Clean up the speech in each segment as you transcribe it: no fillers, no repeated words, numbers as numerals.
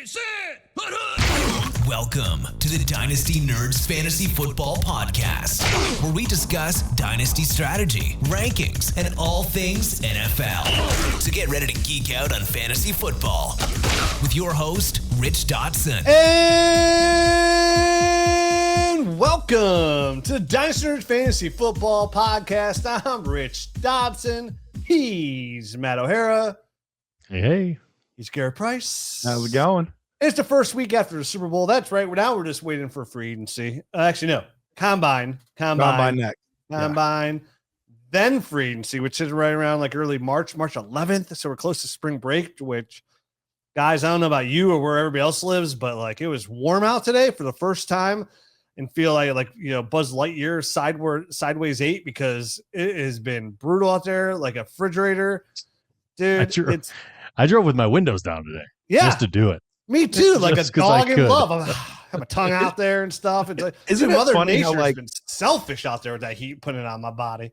Sit! Welcome to the Dynasty Nerds Fantasy Football Podcast, where we discuss Dynasty strategy, rankings, and all things NFL. So get ready to geek out on fantasy football with your host, Rich Dotson. And welcome to the Dynasty Nerds Fantasy Football Podcast. I'm Rich Dotson. He's Matt O'Hara. Hey. He's Garret Price. How's it going? It's the first week after the Super Bowl. That's right. Now we're just waiting for free agency. Actually, no. Combine next. Combine, then free agency, which is right around like early March 11th. So we're close to spring break, which, guys, I don't know about you or where everybody else lives, but like it was warm out today for the first time and feel like Buzz Lightyear sideways 8 because it has been brutal out there, like a refrigerator. Dude, I drove with my windows down today. Yeah. Just to do it. Me too, like a dog in love. I have my tongue out there and stuff. It's like, isn't it funny how like been selfish out there with that heat putting it on my body?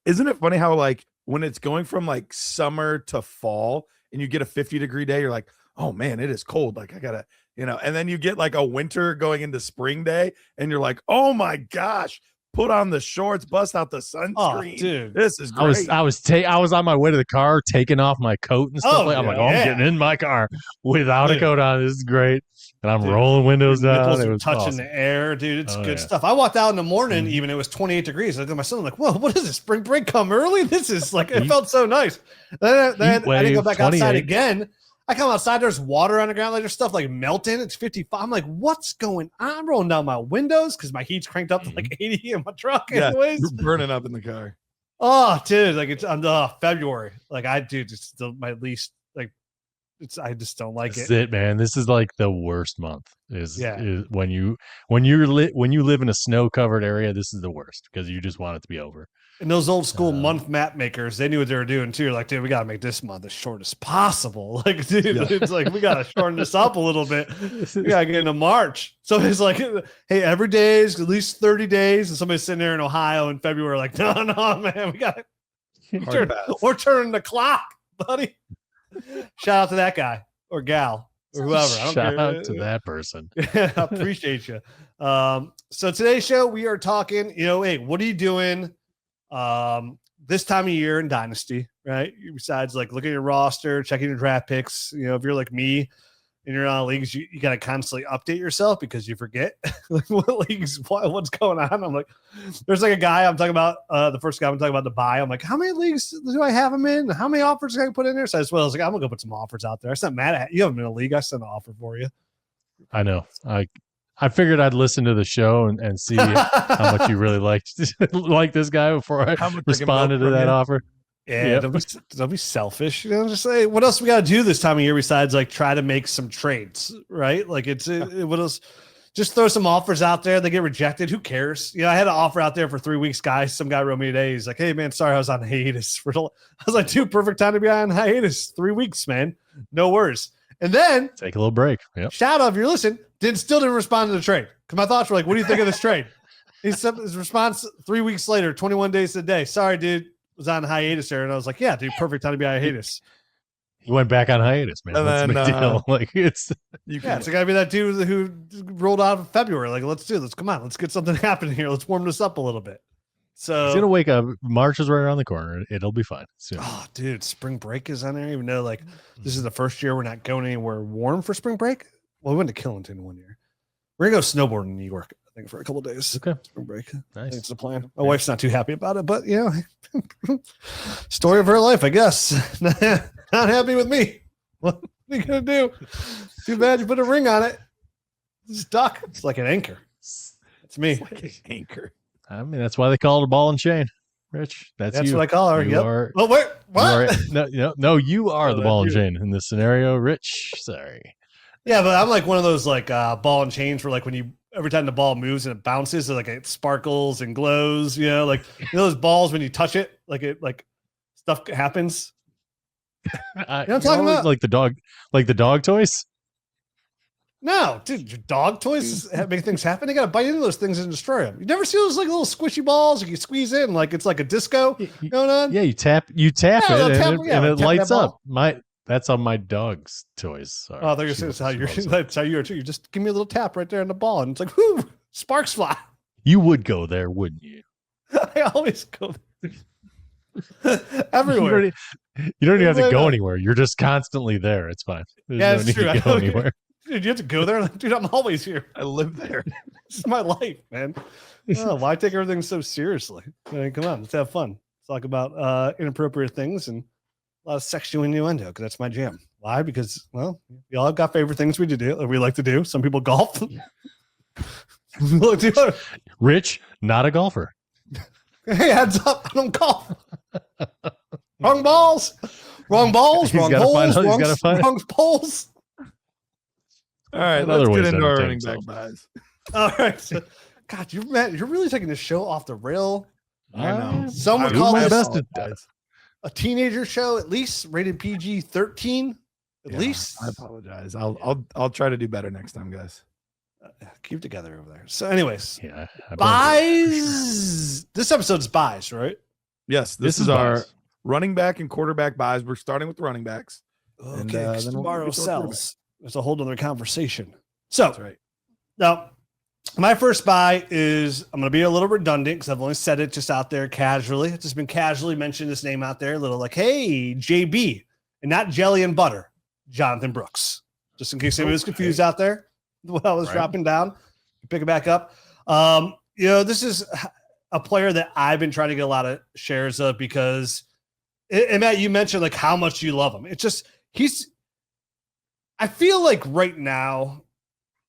Isn't it funny how like when it's going from like summer to fall and you get a 50-degree day, you're like, oh man, it is cold. Like I gotta, and then you get like a winter going into spring day and you're like, oh my gosh, put on the shorts, bust out the sunscreen. Oh, dude, this is great. I was on my way to the car, taking off my coat and stuff. I'm getting in my car without a coat on. This is great. And I'm rolling windows down. It was touching the air, dude. It's good stuff. I walked out in the morning, even it was 28 degrees. I looked at my son, I'm like, whoa, what is this? Spring break come early? This is like, it felt so nice. Then I didn't go back outside again. I come outside, there's water on the ground, like there's stuff like melting. It's 55. I'm like, what's going on? I'm rolling down my windows because my heat's cranked up to like 80 in my truck. Anyways, you're burning up in the car. Oh, dude, like it's February. Like I do, it's my least. Like I just don't like it. That's it, man. This is like the worst month. Is when you live in a snow covered area. This is the worst because you just want it to be over. And those old school month map makers, they knew what they were doing too. Like, dude, we gotta make this month as short as possible. Like, dude, it's like we gotta shorten this up a little bit. We gotta get into March. So it's like, hey, every day is at least 30 days. And somebody's sitting there in Ohio in February, like, no, man, we gotta we're turning the clock, buddy. Shout out to that guy or gal or whoever. Shout out to that person. Yeah, I appreciate you. So today's show, we are talking, hey, what are you doing this time of year in Dynasty, right? Besides like looking at your roster, checking your draft picks, if you're like me and you're on leagues, you got to constantly update yourself because you forget like what leagues, what's going on. I'm like, there's like a guy I'm talking about, the first guy I'm talking about to buy. I'm like, how many leagues do I have him in? How many offers can I put in there? So I was like, I'm gonna go put some offers out there. I sent Matt, you haven't been in a league. I sent an offer for you. I know. I figured I'd listen to the show and see how much you really liked this guy before I responded to that offer. Yeah, don't be selfish. Just say, what else we got to do this time of year besides like try to make some trades, right? Like what else? Just throw some offers out there. They get rejected. Who cares? I had an offer out there for 3 weeks, guys. Some guy wrote me today. He's like, hey, man, sorry I was on hiatus. I was like, dude, perfect time to be on hiatus. 3 weeks, man. No worries. And then take a little break. Yep. Shout out if you're listening. Still didn't respond to the trade. Because my thoughts were like, what do you think of this trade? His response 3 weeks later, 21 days a day. Sorry, dude. Was on hiatus there. And I was like, yeah, dude, perfect time to be on hiatus. He went back on hiatus, man. That's a big deal. Like it's gotta be that dude who rolled out in February. Like, let's come on, let's get something happening here. Let's warm this up a little bit. So he's gonna wake up. March is right around the corner. It'll be fine soon. Oh, dude, spring break is on there. Even though like this is the first year we're not going anywhere warm for spring break. Well, we went to Killington one year. We're gonna go snowboarding in New York, I think, for a couple of days. Okay, spring break. Nice. It's the plan. My wife's not too happy about it, but story of her life, I guess. Not happy with me. What are you gonna do? Too bad you put a ring on it. It's stuck. It's like an anchor. It's me. It's like an anchor. I mean, that's why they call it a ball and chain, Rich. That's what I call her. Yep. Oh, wait, what? No, you are the ball and chain in this scenario, Rich. Sorry. Yeah, but I'm like one of those like ball and chains where like when every time the ball moves and it bounces, so like it sparkles and glows. Like those balls when you touch it, like stuff happens. You know what I'm talking about? Like the dog toys. No, dude, your dog toys make things happen. They got to bite into those things and destroy them. You never see those like little squishy balls you squeeze in like it's like a disco going on? Yeah, you tap it and it lights up. That's on my dog's toys. Sorry. Oh, I think that's how you are too. You just give me a little tap right there on the ball, and it's like, whoo, sparks fly. You would go there, wouldn't you? I always go there. Everywhere. You don't even have to go anywhere. You're just constantly there. It's fine. There's no need to go anywhere. Dude, you have to go there? Like, dude, I'm always here. I live there. This is my life, man. Oh, why take everything so seriously? I mean, come on, let's have fun. Let's talk about inappropriate things and a lot of sexual innuendo, because that's my jam. Why? Because, well, we all have got favorite things we like to do. Some people golf. Rich, not a golfer. Hey, heads up. I don't golf. Wrong balls. Wrong balls. Wrong holes. Wrong poles. All right, let's get into our running back buys. All right. So, God, you're really taking the show off the rail. I know. Some would call this a teenager show, at least rated PG-13. At least. I apologize. I'll try to do better next time, guys. Keep together over there. So, anyways, buys. This episode's buys, right? Yes, this is our running back and quarterback buys. We're starting with running backs. Okay, and, tomorrow sells. There's a whole other conversation. So, that's right. Now, my first buy is, I'm going to be a little redundant because I've only said it just out there casually. It's just been casually mentioning this name out there, a little like, hey, JB, and not jelly and butter, Jonathon Brooks. Just in case anybody was confused out there when I was dropping down, pick it back up. This is a player that I've been trying to get a lot of shares of because, and Matt, you mentioned like how much you love him. It's just, I feel like right now,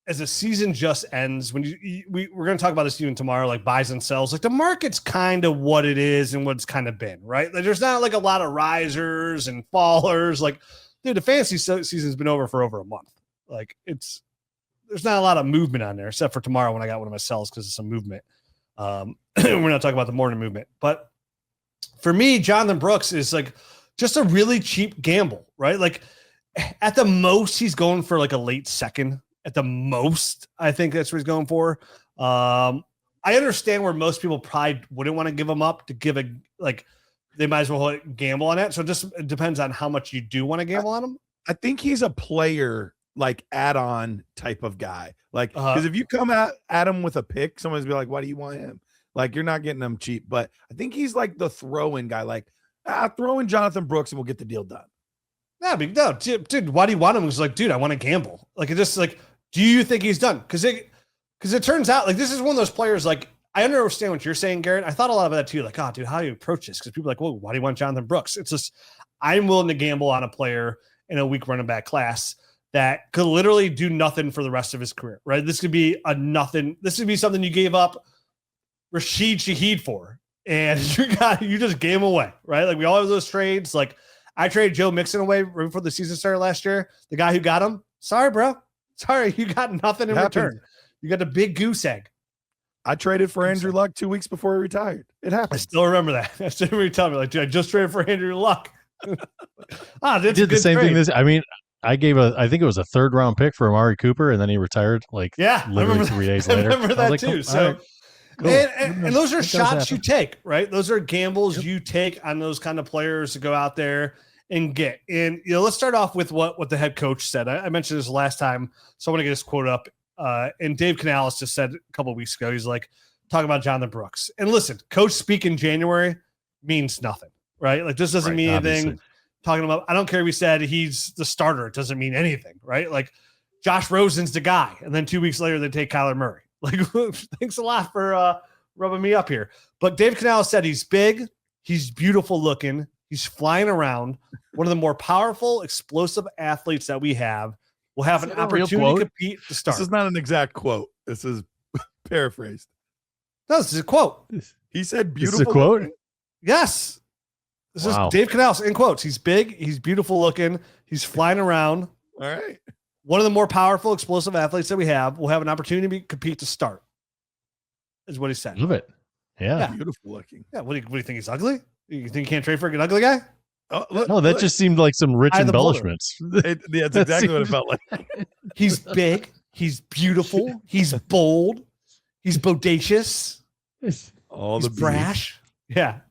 as the season just ends, when we're going to talk about this even tomorrow, like buys and sells, like the market's kind of what it is and what it's kind of been, right? Like there's not like a lot of risers and fallers. Like, dude, the fantasy season's been over for over a month. Like there's not a lot of movement on there, except for tomorrow when I got one of my sells because of some movement. We're not talking about the morning movement, but for me, Jonathon Brooks is like just a really cheap gamble, right? Like at the most, he's going for like a late second. At the most, I think that's what he's going for. I understand where most people probably wouldn't want to give him up to give they might as well gamble on it. So it depends on how much you do want to gamble on him. I think he's a player like add-on type of guy. Like, because if you come at him with a pick, someone's be like, why do you want him? Like, you're not getting him cheap. But I think he's like the throw-in guy. Like, throw in Jonathon Brooks and we'll get the deal done. No, dude, why do you want him? It's like, dude, I want to gamble. Like, it just like, do you think he's done? Because it turns out like this is one of those players. Like, I understand what you're saying, Garrett. I thought a lot about that too. Like, oh, dude, how do you approach this? Because people are like, well, why do you want Jonathon Brooks? It's just I'm willing to gamble on a player in a weak running back class that could literally do nothing for the rest of his career, right? This could be a nothing. This would be something you gave up Rashid Shaheed for, and you just gave him away, right? Like we all have those trades. Like I traded Joe Mixon away right before the season started last year. The guy who got him, sorry, bro. Sorry, you got nothing in return. You got a big goose egg. I traded for Andrew Luck 2 weeks before he retired. It happened. I still remember that. I still remember you telling me, like, dude, I just traded for Andrew Luck. Did the same thing. I think it was a 3rd round pick for Amari Cooper, and then he retired literally 3 days later. I remember that too. So, cool. And those are shots you take, right? Those are gambles you take on those kind of players to go out there and get. And let's start off with what the head coach said. I mentioned this last time, so I want to get this quote up. And Dave Canales just said a couple of weeks ago, he's like talking about Jonathon Brooks. And listen, coach speak in January means nothing, right? Like this doesn't mean anything. Obviously. Talking about, I don't care if he said he's the starter. It doesn't mean anything, right? Like Josh Rosen's the guy. And then 2 weeks later, they take Kyler Murray. Like, thanks a lot for rubbing me up here. But Dave Canales said he's big. He's beautiful looking. He's flying around. One of the more powerful, explosive athletes that we have. Will have an opportunity to compete to start. This is not an exact quote. This is paraphrased. No, this is a quote. He said beautiful. This is a quote? Looking. Yes. This is Dave Canales in quotes. He's big. He's beautiful looking. He's flying around. All right. One of the more powerful, explosive athletes that we have will have an opportunity to compete to start. Is what he said. Love it. Yeah. Beautiful looking. Yeah. What do you think? He's ugly? You think you can't trade for an ugly guy? Oh, that just seemed like some rich embellishments. That's exactly what it felt like. He's big. He's beautiful. He's bold. He's bodacious. All he's the brash. Yeah.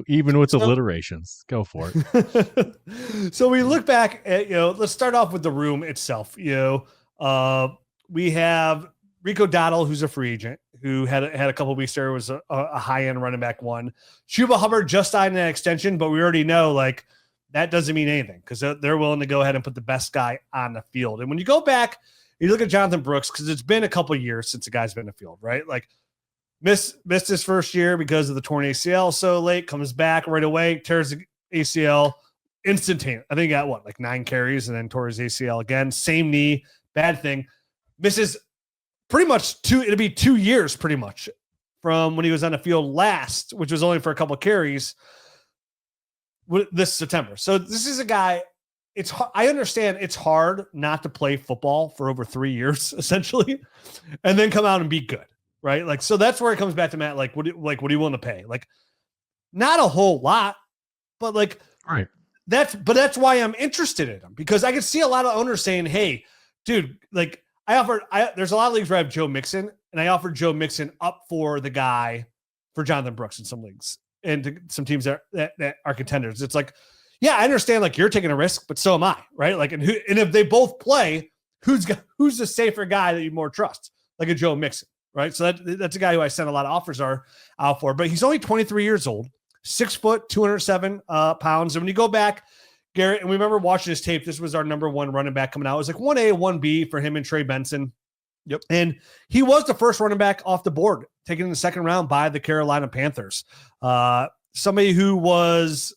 Even with alliterations. Go for it. So we look back at, let's start off with the room itself. We have Rico Dottle, who's a free agent, who had a couple of weeks there, was a high-end running back one. Chuba Hubbard just signed an extension, but we already know, like, that doesn't mean anything because they're willing to go ahead and put the best guy on the field. And when you go back, you look at Jonathon Brooks, because it's been a couple of years since the guy's been in the field, right? Like, missed his first year because of the torn ACL so late, comes back right away, tears the ACL instantaneous. I think he got, 9 carries and then tore his ACL again. Same knee, bad thing. Misses pretty much it'll be 2 years pretty much from when he was on the field last, which was only for a couple of carries this September. So this is a guy, I understand it's hard not to play football for over 3 years, essentially, and then come out and be good, right? Like, so that's where it comes back to Matt. Like, what do you want to pay? Like, not a whole lot, but right. That's why I'm interested in him, because I can see a lot of owners saying, "Hey, dude, like there's a lot of leagues where I have Joe Mixon, and I offered Joe Mixon up for the guy for Jonathon Brooks in some leagues and to some teams that are contenders." It's like, yeah, I understand, like, you're taking a risk, but so am I, right? Like, and if they both play, who's the safer guy that you more trust? Like a Joe Mixon, right? So that's a guy who I sent a lot of offers out for, but he's only 23 years old, 6 foot, 207 pounds. And when you go back, Garrett, and we remember watching his tape, this was our number one running back coming out. It was like 1A, 1B for him and Trey Benson. Yep. And he was the first running back off the board, taken in the second round by the Carolina Panthers. Somebody who was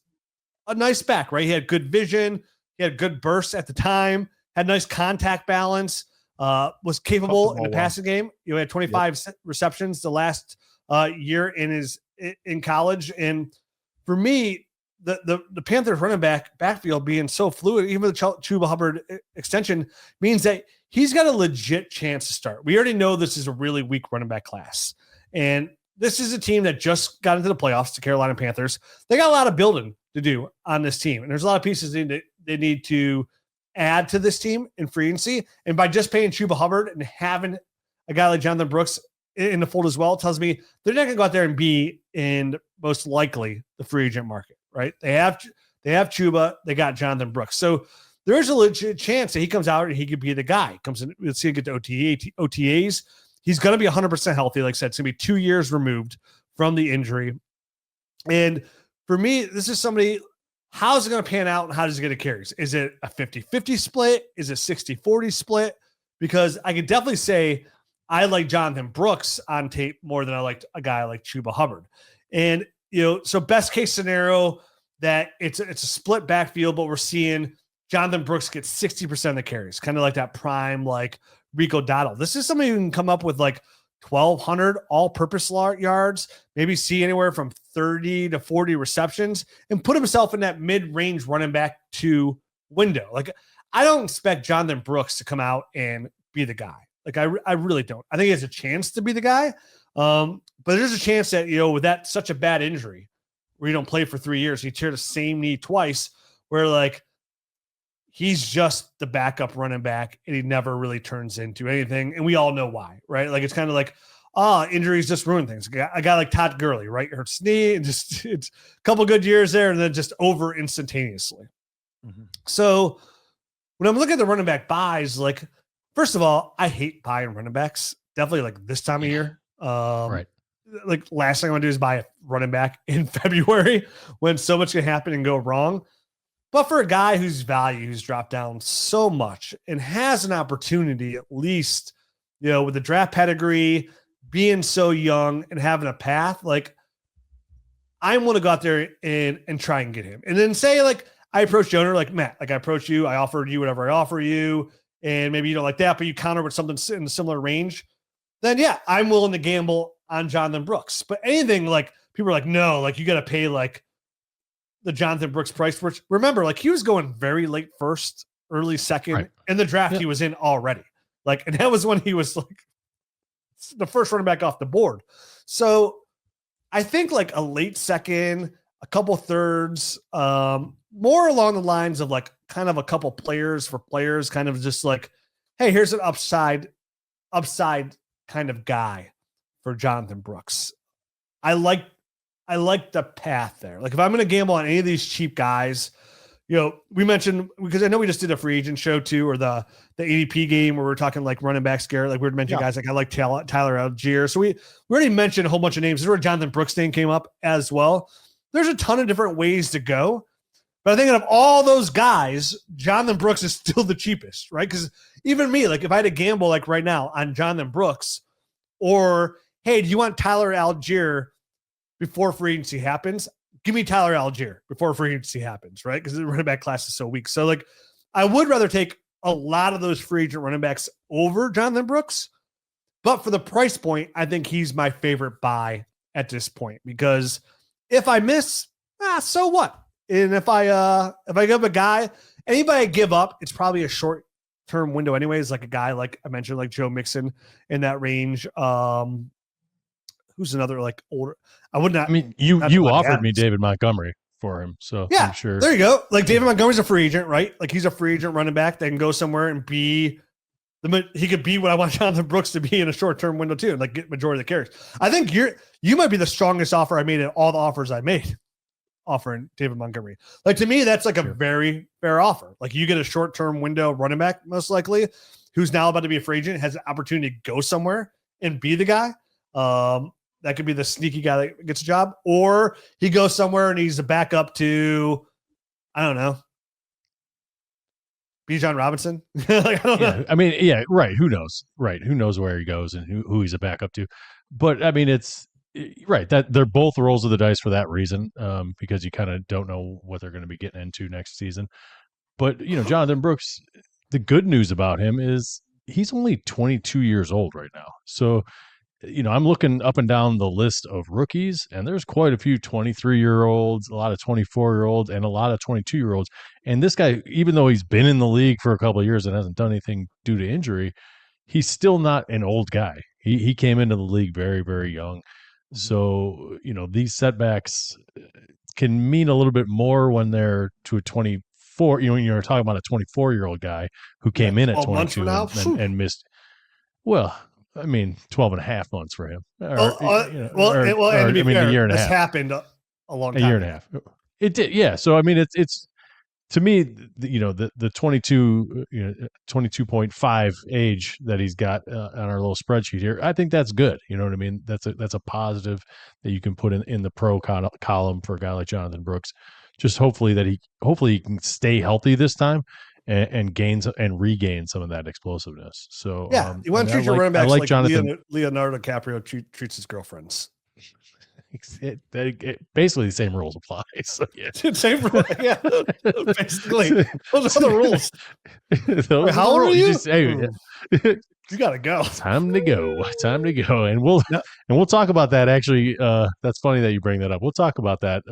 a nice back, right? He had good vision. He had good bursts at the time, had nice contact balance, was capable in the passing game. He had 25 receptions the last year in college. And for me, the Panthers running backfield being so fluid, even the Chuba Hubbard extension, means that he's got a legit chance to start. We already know this is a really weak running back class. And this is a team that just got into the playoffs, the Carolina Panthers. They got a lot of building to do on this team. And there's a lot of pieces they need to add to this team in free agency. And by just paying Chuba Hubbard and having a guy like Jonathon Brooks in the fold as well, tells me they're not going to go out there and be in, most likely, the free agent market, right? They have Chuba, they got Jonathon Brooks. So there is a legit chance that he comes out and he could be the guy. Comes in, let's see, get to OTAs. He's going to be 100% healthy. Like I said, it's going to be 2 years removed from the injury. And for me, this is somebody, how's it going to pan out and how does it get a carries? Is it a 50-50 split? Is it 60-40 split? Because I could definitely say I like Jonathon Brooks on tape more than I liked a guy like Chuba Hubbard. And, so best case scenario that it's a split backfield, but we're seeing Jonathon Brooks get 60% of the carries, kind of like that prime, like Rico Dottle. This is somebody who can come up with like 1,200 all-purpose yards, maybe see anywhere from 30 to 40 receptions, and put himself in that mid-range running back 2 window. Like, I don't expect Jonathon Brooks to come out and be the guy. Like, I really don't. I think he has a chance to be the guy, but there's a chance that, with that such a bad injury where you don't play for 3 years, he tear the same knee twice, where, like, he's just the backup running back and he never really turns into anything. And we all know why, right? Like, it's kind of like, injuries just ruin things. A guy like Todd Gurley, right? Hurts knee and just, it's a couple good years there and then just over instantaneously. Mm-hmm. So when I'm looking at the running back buys, like, first of all, I hate buying running backs. Definitely like this time of year. Right. Like, last thing I want to do is buy a running back in February when so much can happen and go wrong. But for a guy whose value has dropped down so much and has an opportunity, at least, with the draft pedigree, being so young and having a path, like, I want to go out there and try and get him. And then say, like, I approach Jonah, like, Matt, like, I approach you, I offered you whatever I offer you, and maybe you don't like that, but you counter with something in a similar range, then yeah, I'm willing to gamble on Jonathon Brooks. But anything, like, people are like, no, like, you got to pay, like, the Jonathon Brooks price, which, remember, like, he was going very late first, early second, right, in the draft. He was in already, like, and that was when he was like the first running back off the board. So I think like a late second, a couple thirds, more along the lines of like kind of a couple players for players, kind of just like, hey, here's an upside kind of guy for Jonathon Brooks. I like I like the path there. Like if I'm going to gamble on any of these cheap guys, we mentioned, because I know we just did a free agent show too, or the ADP game where we're talking like running backs, Garrett, like we were mentioning guys like I like Tyler Algier. So we already mentioned a whole bunch of names. This is where Jonathon Brooks name came up as well. There's a ton of different ways to go. But I think out of all those guys, Jonathon Brooks is still the cheapest, right? Because even me, like if I had to gamble like right now on Jonathon Brooks, or hey, do you want Tyler Algier before free agency happens? Give me Tyler Algier before free agency happens, right? Because the running back class is so weak. So like I would rather take a lot of those free agent running backs over Jonathon Brooks. But for the price point, I think he's my favorite buy at this point, because if I miss, so what? And if I give a guy, anybody I give up, it's probably a short-term window anyways, like a guy like I mentioned, like Joe Mixon in that range. Who's another like older? I would not. I mean, you offered me David Montgomery for him, so yeah, I'm sure. There you go. Like David Montgomery's a free agent, right? Like he's a free agent running back that can go somewhere and be he could be what I want Jonathon Brooks to be in a short-term window too, and like get majority of the carries. I think you might be the strongest offer I made in all the offers I made, offering David Montgomery. Like to me, that's like a very fair offer. Like you get a short-term window running back, most likely, who's now about to be a free agent, has an opportunity to go somewhere and be the guy. That could be the sneaky guy that gets a job, or he goes somewhere and he's a backup to, I don't know, Bijan Robinson. Like, I don't know. I mean, yeah, right. Who knows? Right. Who knows where he goes and who he's a backup to? But I mean, it's right that they're both rolls of the dice for that reason, because you kind of don't know what they're going to be getting into next season. But Jonathon Brooks, the good news about him is he's only 22 years old right now. So, I'm looking up and down the list of rookies, and there's quite a few 23-year-olds, a lot of 24-year-olds, and a lot of 22-year-olds. And this guy, even though he's been in the league for a couple of years and hasn't done anything due to injury, he's still not an old guy. He came into the league very, very young. So, these setbacks can mean a little bit more when they're to a 24, when you're talking about a 24-year-old guy who came in at 22 and missed. Well, I mean, 12 and a half months for him. And to be fair, a year and a half. This happened a long time. A year and a half. It did, yeah. So I mean, it's to me, the 22, 22.5 age that he's got on our little spreadsheet here. I think that's good. You know what I mean? That's a positive that you can put in the pro column for a guy like Jonathon Brooks. Just hopefully he can stay healthy this time. And gains and regain some of that explosiveness. So yeah, you want to treat your running backs like Jonathan, Leonardo DiCaprio treats his girlfriends. Basically, the same rules apply. So yeah, same rules. Yeah, basically, those are the rules. Wait, how old are you? You gotta go. Time to go. And we'll talk about that. Actually, that's funny that you bring that up. We'll talk about that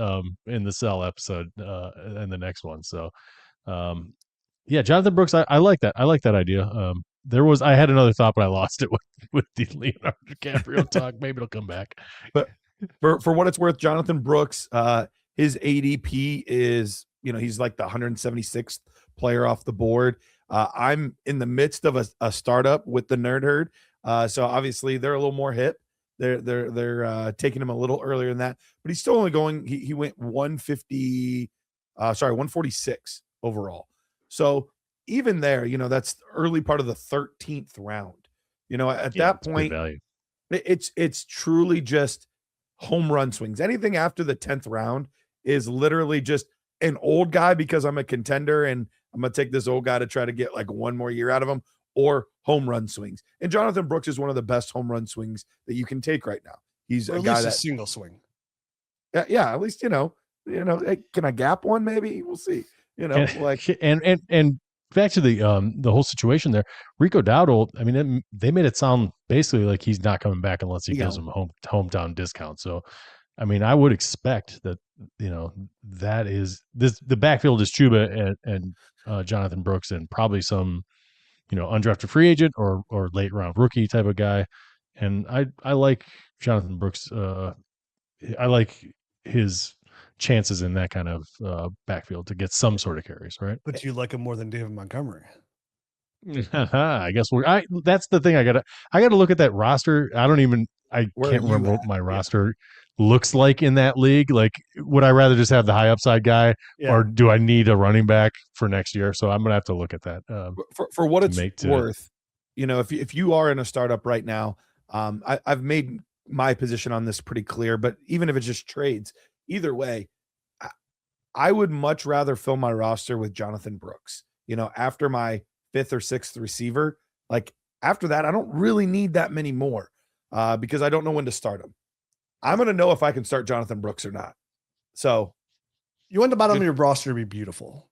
in the Cell episode in the next one. So. Yeah, Jonathon Brooks, I like that. I like that idea. I had another thought, but I lost it with the Leonardo DiCaprio talk. Maybe it'll come back. But for what it's worth, Jonathon Brooks, his ADP is, he's like the 176th player off the board. I'm in the midst of a startup with the Nerd Herd, so obviously they're a little more hip. They're taking him a little earlier than that, but he's still only going. He went 146 overall. So even there, that's the early part of the 13th round. At that point, it's truly just home run swings. Anything after the 10th round is literally just an old guy because I'm a contender and I'm going to take this old guy to try to get like one more year out of him, or home run swings. And Jonathon Brooks is one of the best home run swings that you can take right now. He's a guy that's a single swing. Yeah. At least, hey, can I gap one? Maybe we'll see. And back to the whole situation there, Rico Dowdle. I mean, they made it sound basically like he's not coming back unless he gives him hometown discount. So, I mean, I would expect that that is the backfield is Chuba and Jonathon Brooks and probably some undrafted free agent or late round rookie type of guy. And I like Jonathon Brooks. I like his chances in that kind of backfield to get some sort of carries, right? But you like him more than David Montgomery. I guess that's the thing. I gotta look at that roster. I can't remember what my roster looks like in that league. Like, would I rather just have the high upside guy, Yeah. or do I need a running back for next year? So I'm gonna have to look at that. For what it's make to- worth, if you are in a startup right now, I've made my position on this pretty clear. But even if it's just trades, either way, I would much rather fill my roster with Jonathon Brooks. After my 5th or 6th receiver, like after that, I don't really need that many more because I don't know when to start them. I'm going to know if I can start Jonathon Brooks or not. So you want the bottom of your roster to be beautiful.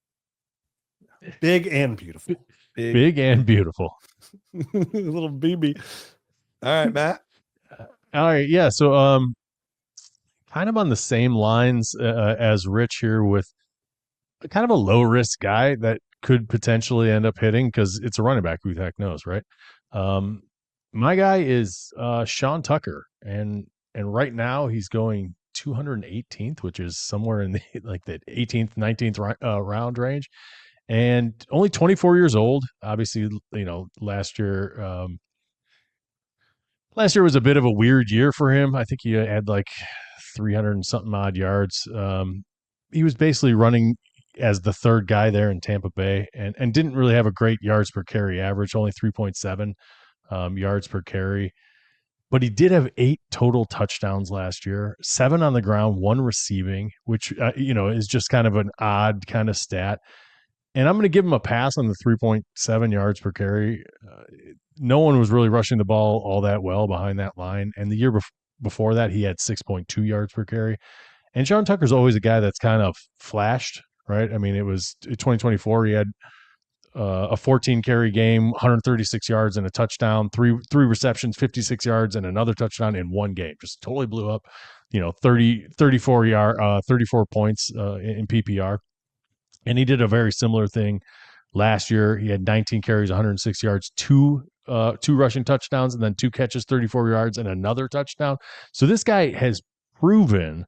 Big and beautiful. Big and beautiful. Little BB. All right, Matt. All right. Yeah. So, kind of on the same lines as Rich here, with kind of a low risk guy that could potentially end up hitting because it's a running back. Who the heck knows, right? My guy is Sean Tucker, and right now he's going 218th, which is somewhere in the 18th, 19th round range, and only 24 years old. Obviously, last year was a bit of a weird year for him. I think he had like 300 and something odd yards. He was basically running as the third guy there in Tampa Bay, and didn't really have a great yards per carry average, only 3.7 yards per carry. But he did have 8 total touchdowns last year, 7 on the ground, 1 receiving, which is just kind of an odd kind of stat. And I'm going to give him a pass on the 3.7 yards per carry. No one was really rushing the ball all that well behind that line. And the year before that, he had 6.2 yards per carry. And Sean Tucker's always a guy that's kind of flashed, right? I mean, it was 2024. He had a 14 carry game, 136 yards and a touchdown, three receptions, 56 yards and another touchdown in one game. Just totally blew up, 34 points in PPR. And he did a very similar thing last year. He had 19 carries, 106 yards, two rushing touchdowns, and then 2 catches, 34 yards and another touchdown. So this guy has proven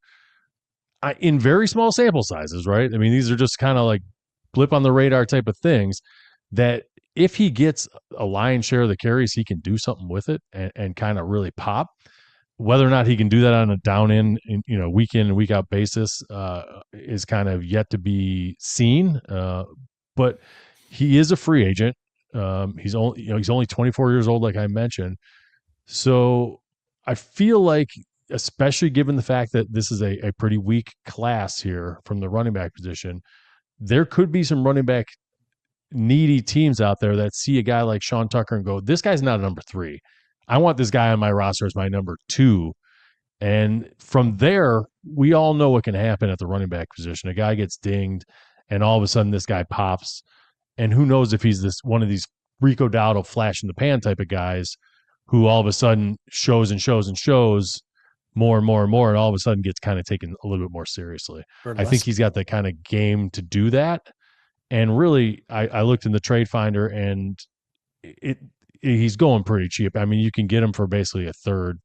in very small sample sizes, right? I mean, these are just kind of like blip on the radar type of things, that if he gets a lion's share of the carries, he can do something with it and kind of really pop. Whether or not he can do that on a down in week in and week out basis is kind of yet to be seen. But he is a free agent. He's only 24 years old, like I mentioned. So I feel like, especially given the fact that this is a pretty weak class here from the running back position, there could be some running back needy teams out there that see a guy like Sean Tucker and go, this guy's not a number 3. I want this guy on my roster as my number 2. And from there, we all know what can happen at the running back position. A guy gets dinged and all of a sudden this guy pops. And who knows if he's one of these Rico Dowdle flash in the pan type of guys who all of a sudden shows more and more and more, and all of a sudden gets kind of taken a little bit more seriously. I think he's got the kind of game to do that. And really, I looked in the trade finder, and he's going pretty cheap. I mean, you can get him for basically a third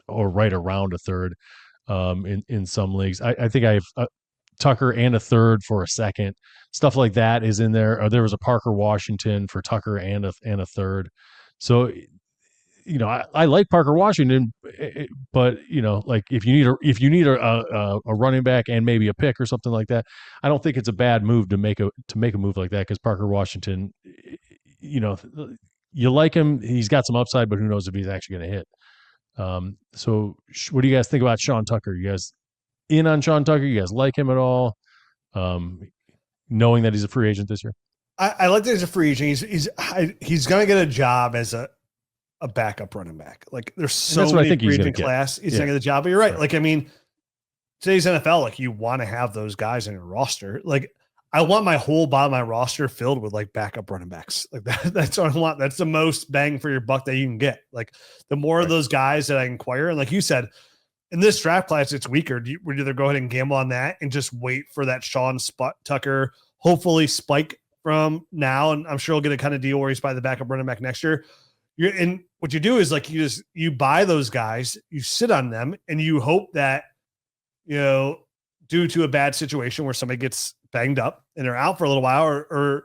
or right around a third in some leagues. I think I have Tucker and a third for a second. Stuff like that is in there. Or there was a Parker Washington for Tucker and a third. So, I like Parker Washington, but like if you need a running back and maybe a pick or something like that, I don't think it's a bad move to make a move like that, because Parker Washington, you like him, he's got some upside, but who knows if he's actually going to hit. So what do you guys think about Sean Tucker? You guys in on Sean Tucker? You guys like him at all? Knowing that he's a free agent this year, I like that he's a free agent. He's going to get a job as a backup running back. Like there's so many free agent class. He's going to get the job. But you're right. Like, I mean, today's NFL, like you want to have those guys in your roster. Like I want my whole bottom of my roster filled with like backup running backs. Like that's what I want. That's the most bang for your buck that you can get. Like the more of those guys that I inquire, and like you said, in this draft class, it's weaker. Would you either go ahead and gamble on that and just wait for that Sean Tucker, hopefully spike from now, and I'm sure he'll get a kind of deal where he's by the backup running back next year. And what you do is like you buy those guys, you sit on them, and you hope that due to a bad situation where somebody gets banged up and they're out for a little while, or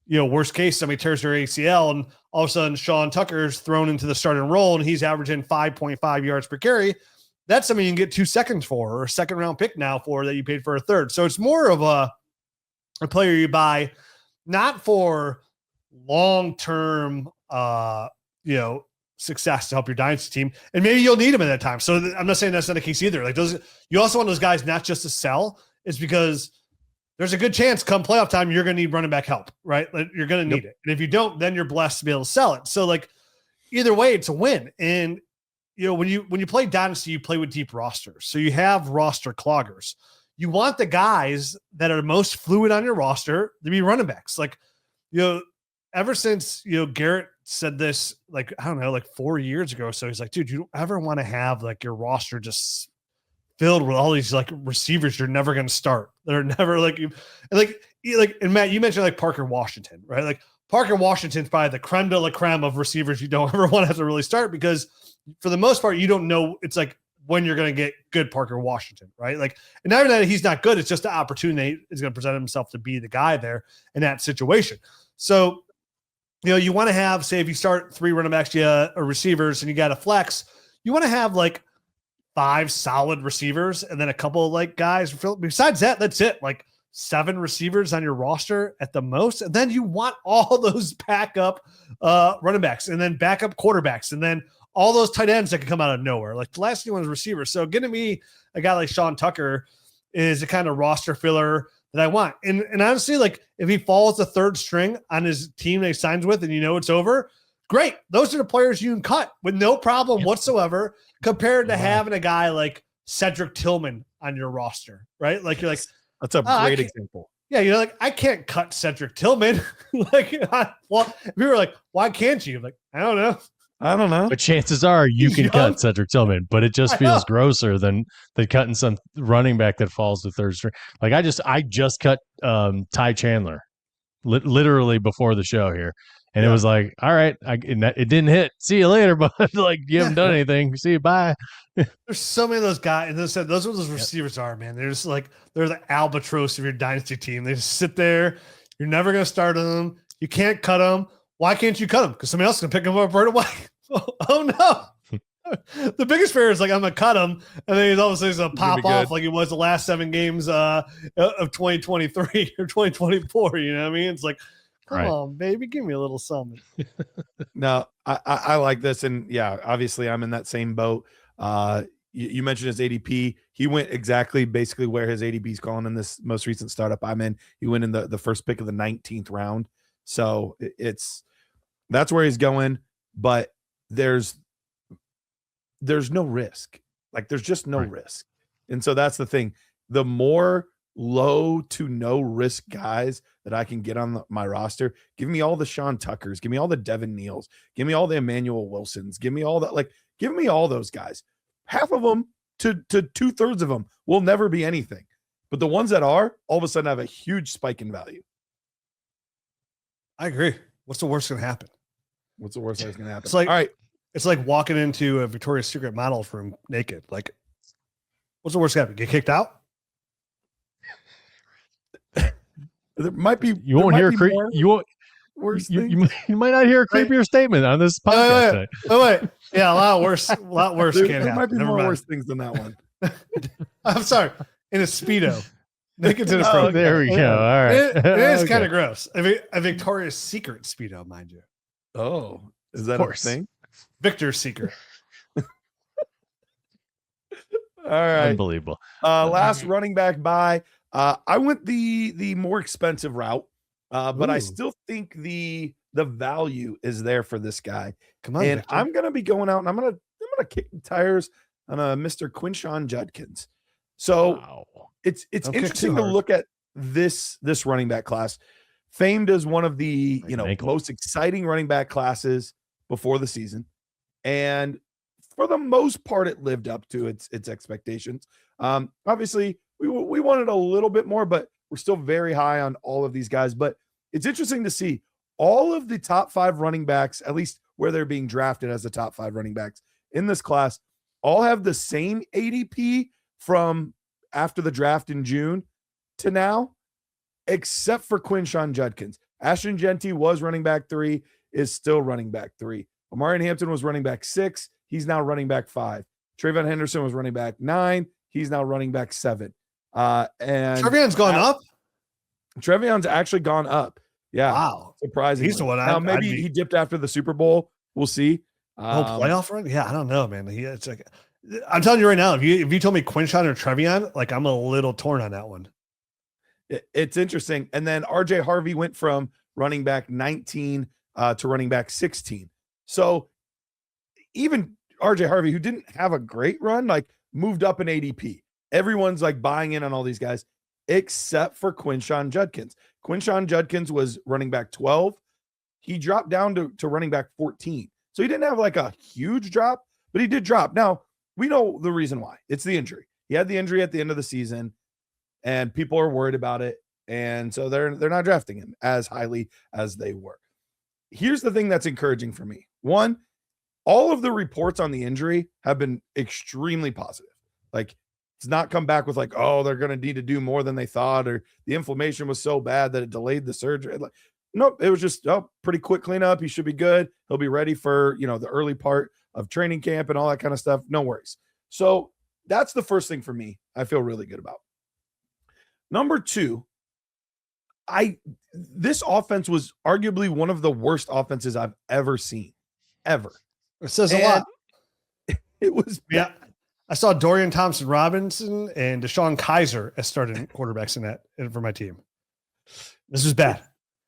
worst case, somebody tears their ACL, and all of a sudden Sean Tucker's thrown into the starting role and he's averaging 5.5 yards per carry. that's something you can get 2 seconds for, or a second round pick now for that you paid for a third. So it's more of a player you buy not for long-term, success to help your dynasty team. And maybe you'll need him at that time. So I'm not saying that's not the case either. Like you also want those guys not just to sell, is because there's a good chance come playoff time, you're going to need running back help, right? Like you're going to need it. And if you don't, then you're blessed to be able to sell it. So like either way, it's a win. And when you play Dynasty, you play with deep rosters. So you have roster cloggers. You want the guys that are most fluid on your roster to be running backs. Like, ever since, Garrett said this, like, I don't know, like 4 years ago. So he's like, dude, you don't ever want to have like your roster just filled with all these like receivers you're never going to start. They're never and Matt, you mentioned like Parker Washington, right? Like Parker Washington's probably the creme de la creme of receivers you don't ever want to have to really start, because for the most part, you don't know it's like when you're going to get good Parker Washington, right? Like, and not that he's not good, it's just the opportunity is going to present himself to be the guy there in that situation. So, you want to have, say, if you start 3 running backs, or receivers, and you got a flex, you want to have like 5 solid receivers and then a couple of like guys. Besides that, that's it. Like 7 receivers on your roster at the most. And then you want all those backup running backs and then backup quarterbacks and then all those tight ends that can come out of nowhere. Like the last thing was receivers. So getting me a guy like Sean Tucker is the kind of roster filler that I want. And honestly, like if he falls the third string on his team that he signs with and it's over, great. Those are the players you can cut with no problem whatsoever, compared to having a guy like Cedric Tillman on your roster, right? Like you're like, that's a great example. Yeah, like I can't cut Cedric Tillman. If you were like, why can't you? Like, I don't know. But chances are you can cut Cedric Tillman, but it just feels grosser than cutting some running back that falls to third string. Like I just cut Ty Chandler literally before the show here. And it was like, all right, it didn't hit. See you later, but like you haven't done anything. See you, bye. There's so many of those guys, and those are those receivers are, man. They're just like they're the albatross of your dynasty team. They just sit there. You're never gonna start them. You can't cut them. Why can't you cut them? Because somebody else can pick them up right away. Oh no. The biggest fear is like I'm gonna cut him, and then he's all of a sudden gonna pop off like he was the last 7 games of 2023 or 2024. You know what I mean? It's like, come on, baby, give me a little something. No, I like this, and yeah, obviously I'm in that same boat. You mentioned his ADP. He went exactly basically where his ADP is going in this most recent startup I'm in. He went in the first pick of the 19th round, so that's where he's going. But there's no risk. Like there's just no risk. And so that's the thing. The more low to no risk guys that I can get on my roster, give me all the Sean Tuckers, give me all the Devin Neals, give me all the Emmanuel Wilsons, give me all that, give me all those guys. Half of them to 2/3 of them will never be anything. But the ones that are, all of a sudden have a huge spike in value. I agree. What's the worst going to happen? What's the worst that's going to happen? It's like, all right. It's like walking into a Victoria's Secret model's room naked. Like, what's the worst happen? Get kicked out? There might be. You won't hear you might not hear a creepier statement on this podcast. Wait. Yeah, a lot worse can't happen. There might be more worse things than that one. I'm sorry. In a Speedo. Naked in a Speedo. There we go. All right. It is kind of gross. A Victoria's Secret Speedo, mind you. Oh, is that a thing? Victor's Secret. All right. Unbelievable. Last running back buy. I went the more expensive route, but I still think the value is there for this guy. Come on, and Victor. I'm gonna be going out and I'm gonna kick the tires on Mr. Quinshon Judkins. So it's interesting to look at this running back class, famed as one of the most exciting running back classes before the season, and for the most part, it lived up to its expectations. Obviously, we wanted a little bit more, but we're still very high on all of these guys. But it's interesting to see all of the top 5 running backs, at least where they're being drafted as the top 5 running backs in this class, all have the same ADP from after the draft in June to now, except for Quinshon Judkins. Ashton Genty was running back 3, is still running back 3. Omarion Hampton was running back 6. He's now running back 5. Trayvon Henderson was running back 9. He's now running back 7. And Trevion's gone up. Trevion's actually gone up. Yeah. Wow. Surprisingly. He's the one. Now, maybe he dipped after the Super Bowl. We'll see. Playoff run? Yeah, I don't know, man. It's like, I'm telling you right now, if you told me Quinshon or Trevion, like I'm a little torn on that one. It's interesting. And then RJ Harvey went from running back 19 to running back 16. So even RJ Harvey, who didn't have a great run, like moved up in ADP. Everyone's like buying in on all these guys, except for Quinshon Judkins. Quinshon Judkins was running back 12. He dropped down to running back 14. So he didn't have like a huge drop, but he did drop. Now, we know the reason why. It's the injury. He had the injury at the end of the season, and people are worried about it. And so they're not drafting him as highly as they were. Here's the thing that's encouraging for me. One, all of the reports on the injury have been extremely positive. Like, it's not come back with like, oh, they're going to need to do more than they thought, or the inflammation was so bad that it delayed the surgery. Like, nope, it was just pretty quick cleanup. He should be good. He'll be ready for, the early part of training camp and all that kind of stuff. No worries. So that's the first thing for me I feel really good about. Number 2, this offense was arguably one of the worst offenses I've ever seen, ever. It says a lot. It was bad. Yeah. I saw Dorian Thompson-Robinson and Deshaun Kaiser as starting quarterbacks in that for my team. This is bad.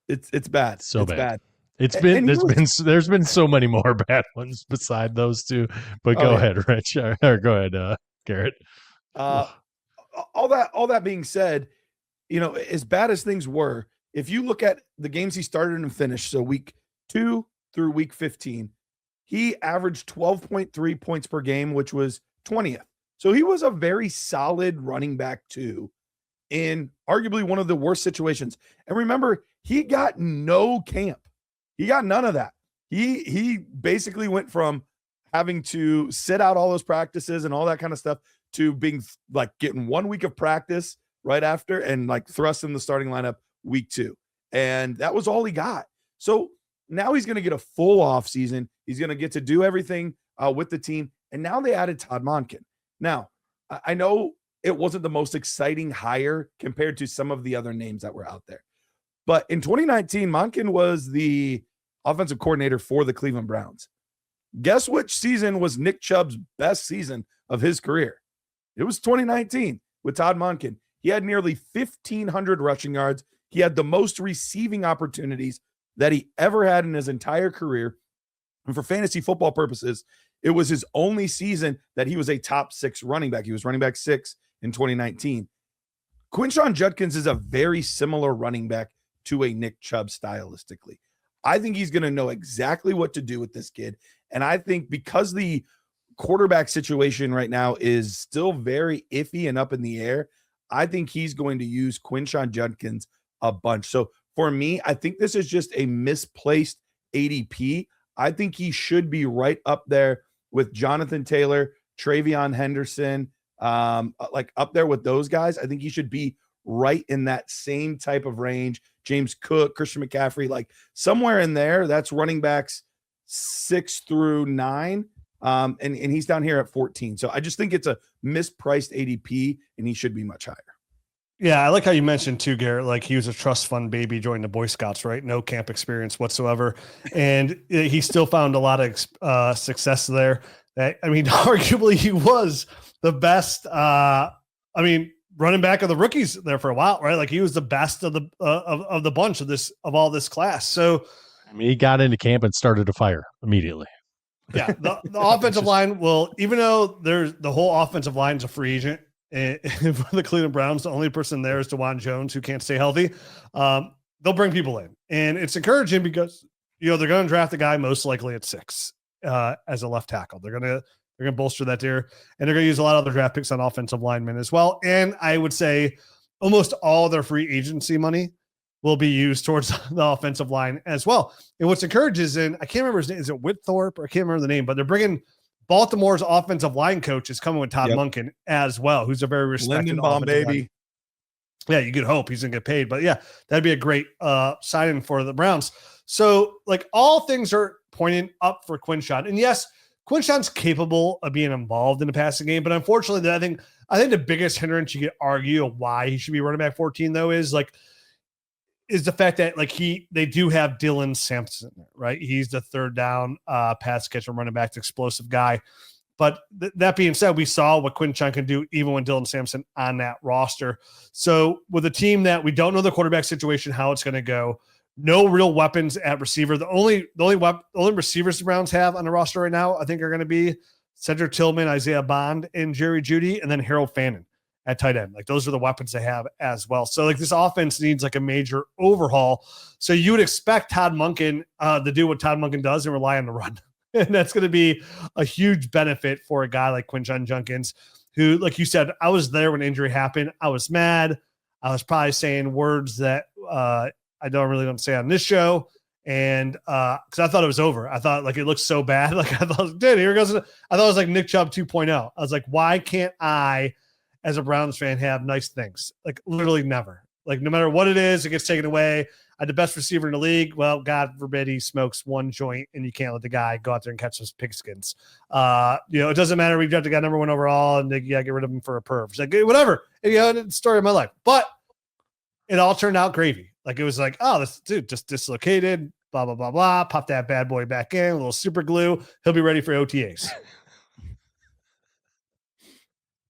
It's bad. So bad. It's been there's been so many more bad ones beside those two. But go ahead, Rich. Or go ahead, Garrett. All that being said, as bad as things were, if you look at the games he started and finished, so week 2 through week 15, he averaged 12.3 points per game, which was 20th. So he was a very solid running back too, in arguably one of the worst situations. And remember, he got no camp. He got none of that. He basically went from having to sit out all those practices and all that kind of stuff to being like getting 1 week of practice right after and like thrust in the starting lineup week 2. And that was all he got. So now he's going to get a full off season. He's going to get to do everything with the team. And now they added Todd Monken. Now, I know it wasn't the most exciting hire compared to some of the other names that were out there. But in 2019, Monken was the offensive coordinator for the Cleveland Browns. Guess which season was Nick Chubb's best season of his career? It was 2019 with Todd Monken. He had nearly 1,500 rushing yards. He had the most receiving opportunities that he ever had in his entire career. And for fantasy football purposes, it was his only season that he was a top 6 running back. He was running back 6 in 2019. Quinshon Judkins is a very similar running back to a Nick Chubb stylistically. I think he's going to know exactly what to do with this kid. And I think because the quarterback situation right now is still very iffy and up in the air, I think he's going to use Quinshon Judkins a bunch. So for me, I think this is just a misplaced ADP. I think he should be right up there with Jonathan Taylor, Travion Henderson, like up there with those guys. I think he should be right in that same type of range. James Cook, Christian McCaffrey, like somewhere in there. That's running backs 6 through 9. And he's down here at 14. So I just think it's a mispriced ADP, and he should be much higher. Yeah, I like how you mentioned too, Garrett, like he was a trust fund baby, joined the Boy Scouts, right? No camp experience whatsoever. And he still found a lot of success there. I mean, arguably he was the best, running back of the rookies there for a while, right? Like he was the best of the bunch of all this class. So, he got into camp and started a fire immediately. Yeah, the offensive line will, even though the whole offensive line is a free agent, and for the Cleveland Browns, the only person there is DeJuan Jones, who can't stay healthy. They'll bring people in, and it's encouraging because they're going to draft a guy most likely at 6 as a left tackle. They're going to bolster that there, and they're going to use a lot of other draft picks on offensive linemen as well. And I would say almost all their free agency money will be used towards the offensive line as well. And what's encouraging is I can't remember his name. Is it Whitthorpe? Or I can't remember the name, but they're bringing Baltimore's offensive line coach is coming with Todd Monken as well, who's a very respected Lindenbaum baby. Line. Yeah, you could hope he's going to get paid, but yeah, that'd be a great signing for the Browns. So like all things are pointing up for Quinshon. And yes, Quinshon's capable of being involved in the passing game, but unfortunately, I think the biggest hindrance you could argue of why he should be running back 14 though is the fact that they do have Dylan Sampson, right? He's the third down pass catcher, running back, explosive guy. But that being said, we saw what Quinshon can do even when Dylan Sampson on that roster. So with a team that we don't know the quarterback situation, how it's going to go, no real weapons at receiver. The only receivers the Browns have on the roster right now, I think, are going to be Cedric Tillman, Isaiah Bond, and Jerry Jeudy, and then Harold Fannin at tight end. Those are the weapons they have as well. So this offense needs a major overhaul. So you would expect Todd Monken to do what Todd Monken does and rely on the run. And that's going to be a huge benefit for a guy like Quinshon Judkins, who, like you said, I was there when injury happened. I was mad. I was probably saying words that I don't say on this show. And because I thought it was over. I thought it looked so bad. I thought, dude, here it goes. I thought it was like Nick Chubb 2.0. I was like, why can't I, as a Browns fan, have nice things? Literally never. No matter what it is, it gets taken away. I had the best receiver in the league. Well, God forbid he smokes one joint and you can't let the guy go out there and catch those pigskins. It doesn't matter. We got the guy number 1 overall and get rid of him for a perv. It's whatever. It's the story of my life. But it all turned out gravy. It was oh, this dude just dislocated, blah, blah, blah, blah. Pop that bad boy back in, a little super glue. He'll be ready for OTAs.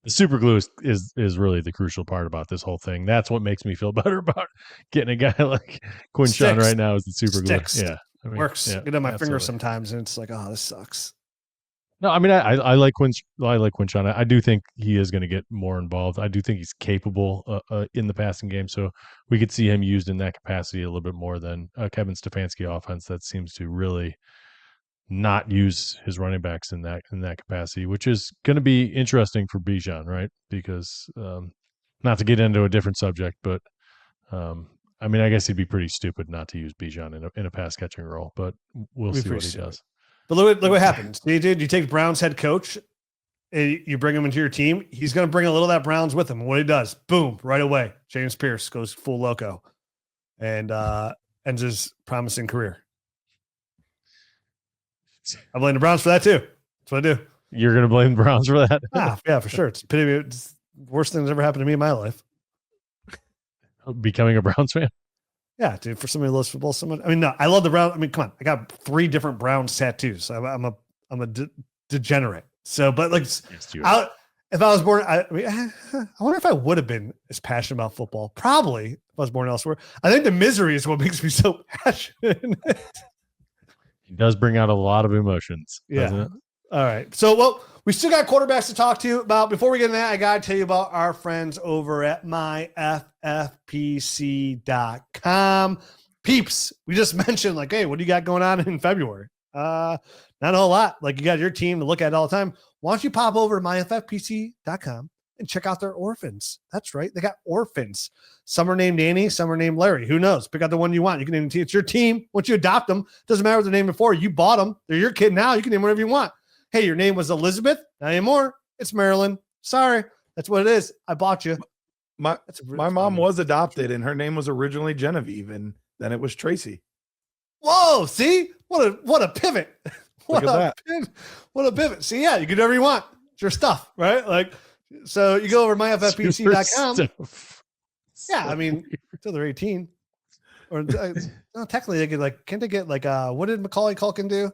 The super glue is really the crucial part about this whole thing. That's what makes me feel better about getting a guy like Quinshon right now is the super Sticks. glue. Yeah. Works. Get on my finger sometimes and it's oh, this sucks. No, I mean, I like Quinshon. I do think he is going to get more involved. I do think he's capable in the passing game. So we could see him used in that capacity a little bit more than Kevin Stefanski offense that seems to really not use his running backs in that capacity, which is going to be interesting for Bijan, right? Because not to get into a different subject, but I mean, I guess he'd be pretty stupid not to use Bijan in a pass catching role, but we'll see what he does. But look what happens. You take the Browns head coach, you bring him into your team. He's going to bring a little of that Browns with him. And what he does, boom, right away, James Pierce goes full loco and ends his promising career. I blame the Browns for that too. That's what I do. You're going to blame the Browns for that? Yeah, for sure. It's the worst thing that's ever happened to me in my life. Becoming a Browns fan? Yeah, dude. For somebody who loves football, no, I love the Browns. I mean, come on, I got 3 different Browns tattoos. I'm a degenerate. So, but if I was born, I wonder if I would have been as passionate about football. Probably if I was born elsewhere. I think the misery is what makes me so passionate. It does bring out a lot of emotions. Doesn't it? All right. So, we still got quarterbacks to talk to you about. Before we get into that, I got to tell you about our friends over at myffpc.com. Peeps, we just mentioned, hey, what do you got going on in February? Not a whole lot. You got your team to look at all the time. Why don't you pop over to myffpc.com and check out their orphans? That's right. They got orphans. Some are named Danny, some are named Larry. Who knows? Pick out the one you want. You can name it. It's your team. Once you adopt them, doesn't matter what they're named before. You bought them. They're your kid now. You can name whatever you want. Hey, your name was Elizabeth. Not anymore. It's Marilyn. Sorry. That's what it is. I bought you. My mom was adopted and her name was originally Genevieve and then it was Tracy. Whoa. See? What a pivot. Look at that. What a pivot. See, yeah, you can do whatever you want. It's your stuff, right? So you go over to myffpc.com. Yeah, I mean, until they're 18. Or no, technically they could can't they get what did Macaulay Culkin do?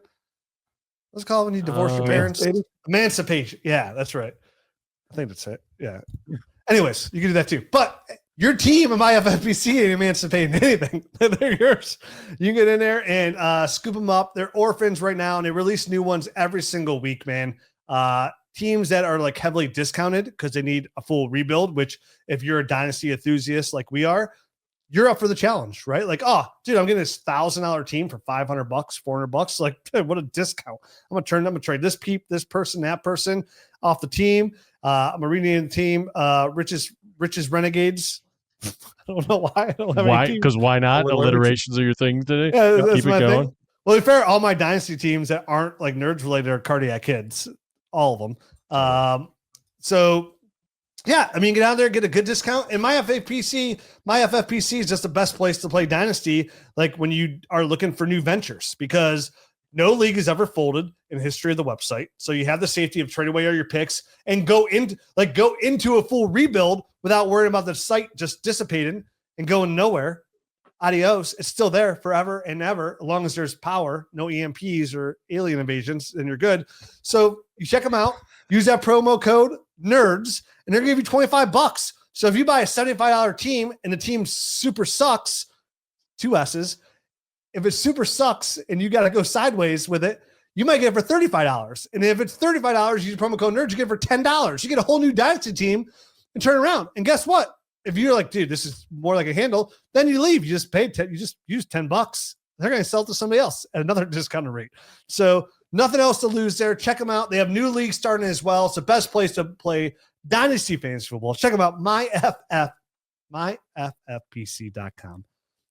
What's it called when you divorce your parents? Emancipation. Yeah, that's right. I think that's it. Yeah. Anyways, you can do that too. But your team of MyFFPC ain't emancipating anything. They're yours. You can get in there and scoop them up. They're orphans right now, and they release new ones every single week, man. Teams that are heavily discounted because they need a full rebuild, which if you're a dynasty enthusiast like we are, you're up for the challenge, right? Oh, dude, I'm getting this $1,000 team for $500, $400. Dude, what a discount. I'm going to trade this person, that person off the team. I'm going to rename the team Rich's Renegades. I don't know why. I don't have why? Because why not? Alliterations are your thing today. Yeah, that's keep it my going. Thing. Well, to be fair, all my dynasty teams that aren't nerds related are cardiac kids. All of them. So yeah, I mean, get out there, get a good discount. And my FFPC is just the best place to play Dynasty, when you are looking for new ventures, because No league has ever folded in the history of the website. So you have the safety of trading away all your picks and go into a full rebuild without worrying about the site just dissipating and going nowhere. Adios. It's still there forever and ever. As long as there's power, no EMPs or alien invasions, then you're good. So you check them out, use that promo code NERDS, and they're going to give you $25. So if you buy a $75 team and the team super sucks, 2 S's, if it super sucks and you got to go sideways with it, you might get it for $35. And if it's $35, use promo code NERDS, you get it for $10. You get a whole new Dynasty team and turn around. And guess what? If you're like, dude, this is more like a handle, then you leave. You just pay you just use $10. They're going to sell it to somebody else at another discounted rate. So nothing else to lose there. Check them out. They have new leagues starting as well. It's the best place to play Dynasty fantasy football. Check them out. myffpc.com.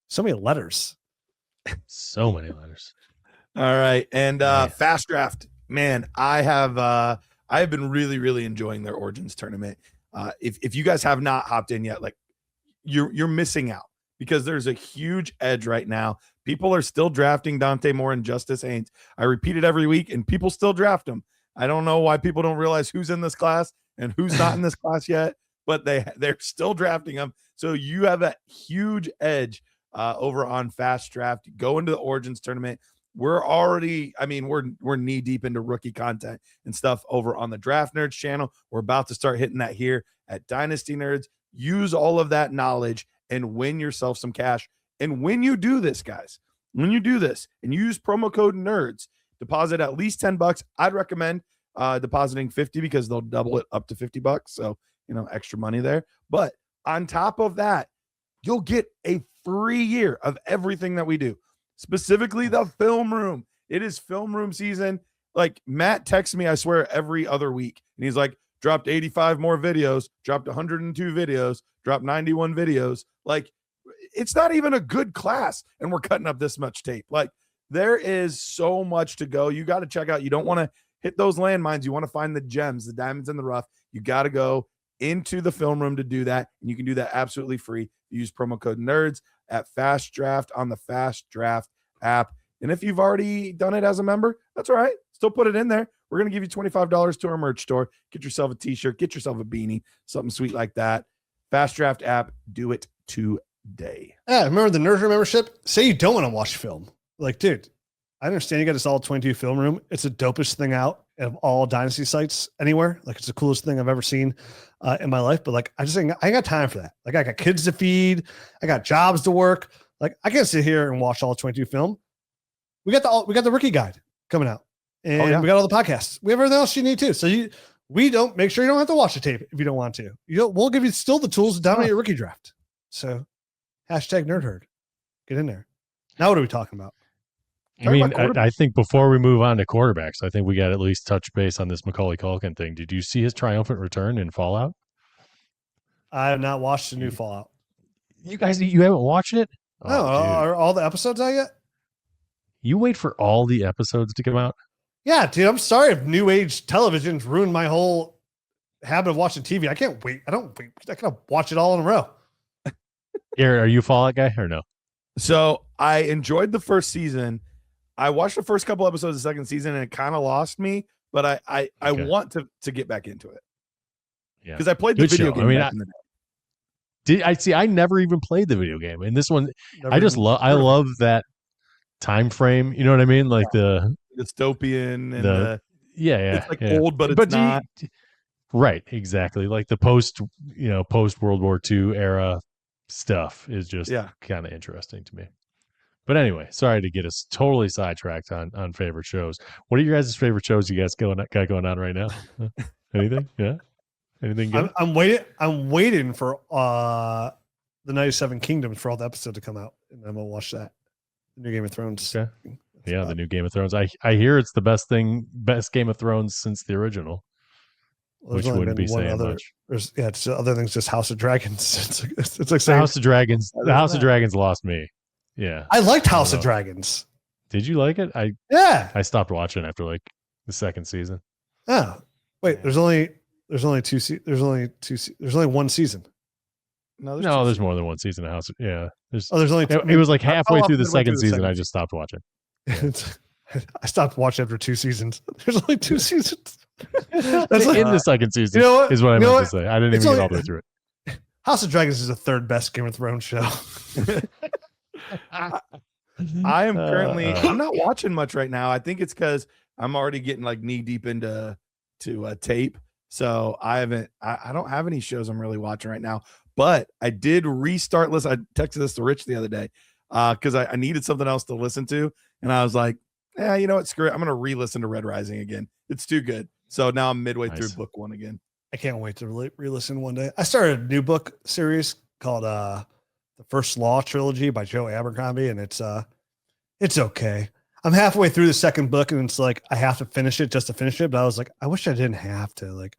So many letters. So many letters. All right. And FastDraft, man, I have been really, really enjoying their Origins tournament. If you guys have not hopped in yet, like you're missing out because there's a huge edge right now. People are still drafting Dante Moore and Justice Haynes. I repeat it every week and people still draft them. I don't know why people don't realize who's in this class and who's not in this class yet, but they're still drafting them. So you have a huge edge over on FastDraft. Go into the Origins tournament. We're already, we're knee deep into rookie content and stuff over on the Draft Nerds channel. We're about to start hitting that here at Dynasty Nerds. Use all of that knowledge and win yourself some cash. And when you do this, guys, when you do this and you use promo code NERDS, deposit at least $10. I'd recommend depositing 50 because they'll double it up to $50. So, extra money there. But on top of that, you'll get a free year of everything that we do. Specifically the film room. It is film room season. Like Matt texts me, I swear, every other week. And he's like, dropped 85 more videos, dropped 102 videos, dropped 91 videos. Like it's not even a good class. And we're cutting up this much tape. Like there is so much to go. You got to check out. You don't want to hit those landmines. You want to find the gems, the diamonds in the rough. You got to go into the film room to do that. And you can do that absolutely free. Use promo code NERDS at FastDraft on the FastDraft app. And if you've already done it as a member, that's all right. Still put it in there. We're going to give you $25 to our merch store. Get yourself a t-shirt, get yourself a beanie, something sweet like that. FastDraft app, do it today. Yeah, remember the Nerd membership? Say you don't want to watch film. Like, dude, I understand you got this all 22 film room. It's the dopest thing out of all Dynasty sites anywhere. Like, it's the coolest thing I've ever seen in my life. But like, I ain't got time for that. Like, I got kids to feed. I got jobs to work. Like, I can't sit here and watch all 22 film. We got the rookie guide coming out, and we got all the podcasts. We have everything else you need too. So make sure you don't have to watch the tape if you don't want to. We'll give you still the tools to dominate your rookie draft. So, hashtag nerd herd, get in there. Now, what are we talking about? I think before we move on to quarterbacks, I think we got to at least touch base on this Macaulay Culkin thing. Did you see his triumphant return in Fallout? I have not watched the new Fallout. You haven't watched it? No, are all the episodes out yet? You wait for all the episodes to come out? Yeah, dude, I'm sorry if new age television's ruined my whole habit of watching TV. I can't wait. I gotta watch it all in a row. Garret, are you a Fallout guy or no? So I enjoyed the first season. I watched the first couple episodes of the second season and it kind of lost me, but I want to get back into it. Yeah. Because I played the video game back in the day. I never even played the video game. And this one, I love that time frame. You know what I mean? Like the dystopian and it's like old, but it's not. Right. Exactly. Like the post World War II era stuff is just kind of interesting to me. But anyway, sorry to get us totally sidetracked on favorite shows. What are your guys' favorite shows you guys got going on right now? Anything? Yeah. Anything good? I'm waiting for the 97 Kingdoms for all the episodes to come out, and I'm gonna watch that. The new Game of Thrones. Okay. Yeah, the new Game of Thrones. I hear it's the best Game of Thrones since the original. Well, which wouldn't be saying much. It's other things, just House of Dragons. It's like saying, House of Dragons. The House of Dragons lost me. Yeah, I liked House of Dragons. Did you like it? I stopped watching after like the second season. Oh, wait. There's only one season. No, there's more than one season of House. Yeah, there's only. It was like halfway through the second season. I just stopped watching. It's I stopped watching after 2 seasons. There's only 2 seasons. That's in the second season. You know what? Is what I You know meant what? to say. I didn't even get all the way through it. House of Dragons is the 3rd best Game of Thrones show. I am currently. I'm not watching much right now. I think it's because I'm already getting like knee deep into tape. So I don't have any shows I'm really watching right now. But I did restart listen. I texted this to Rich the other day because I needed something else to listen to, and I was like, "Yeah, you know what? Screw it. I'm gonna re-listen to Red Rising again. It's too good." So now I'm midway through book 1 again. I can't wait to re-listen one day. I started a new book series called The First Law trilogy by Joe Abercrombie, and it's okay. I'm halfway through the second book, and it's like I have to finish it just to finish it. But I was like, I wish I didn't have to. Like,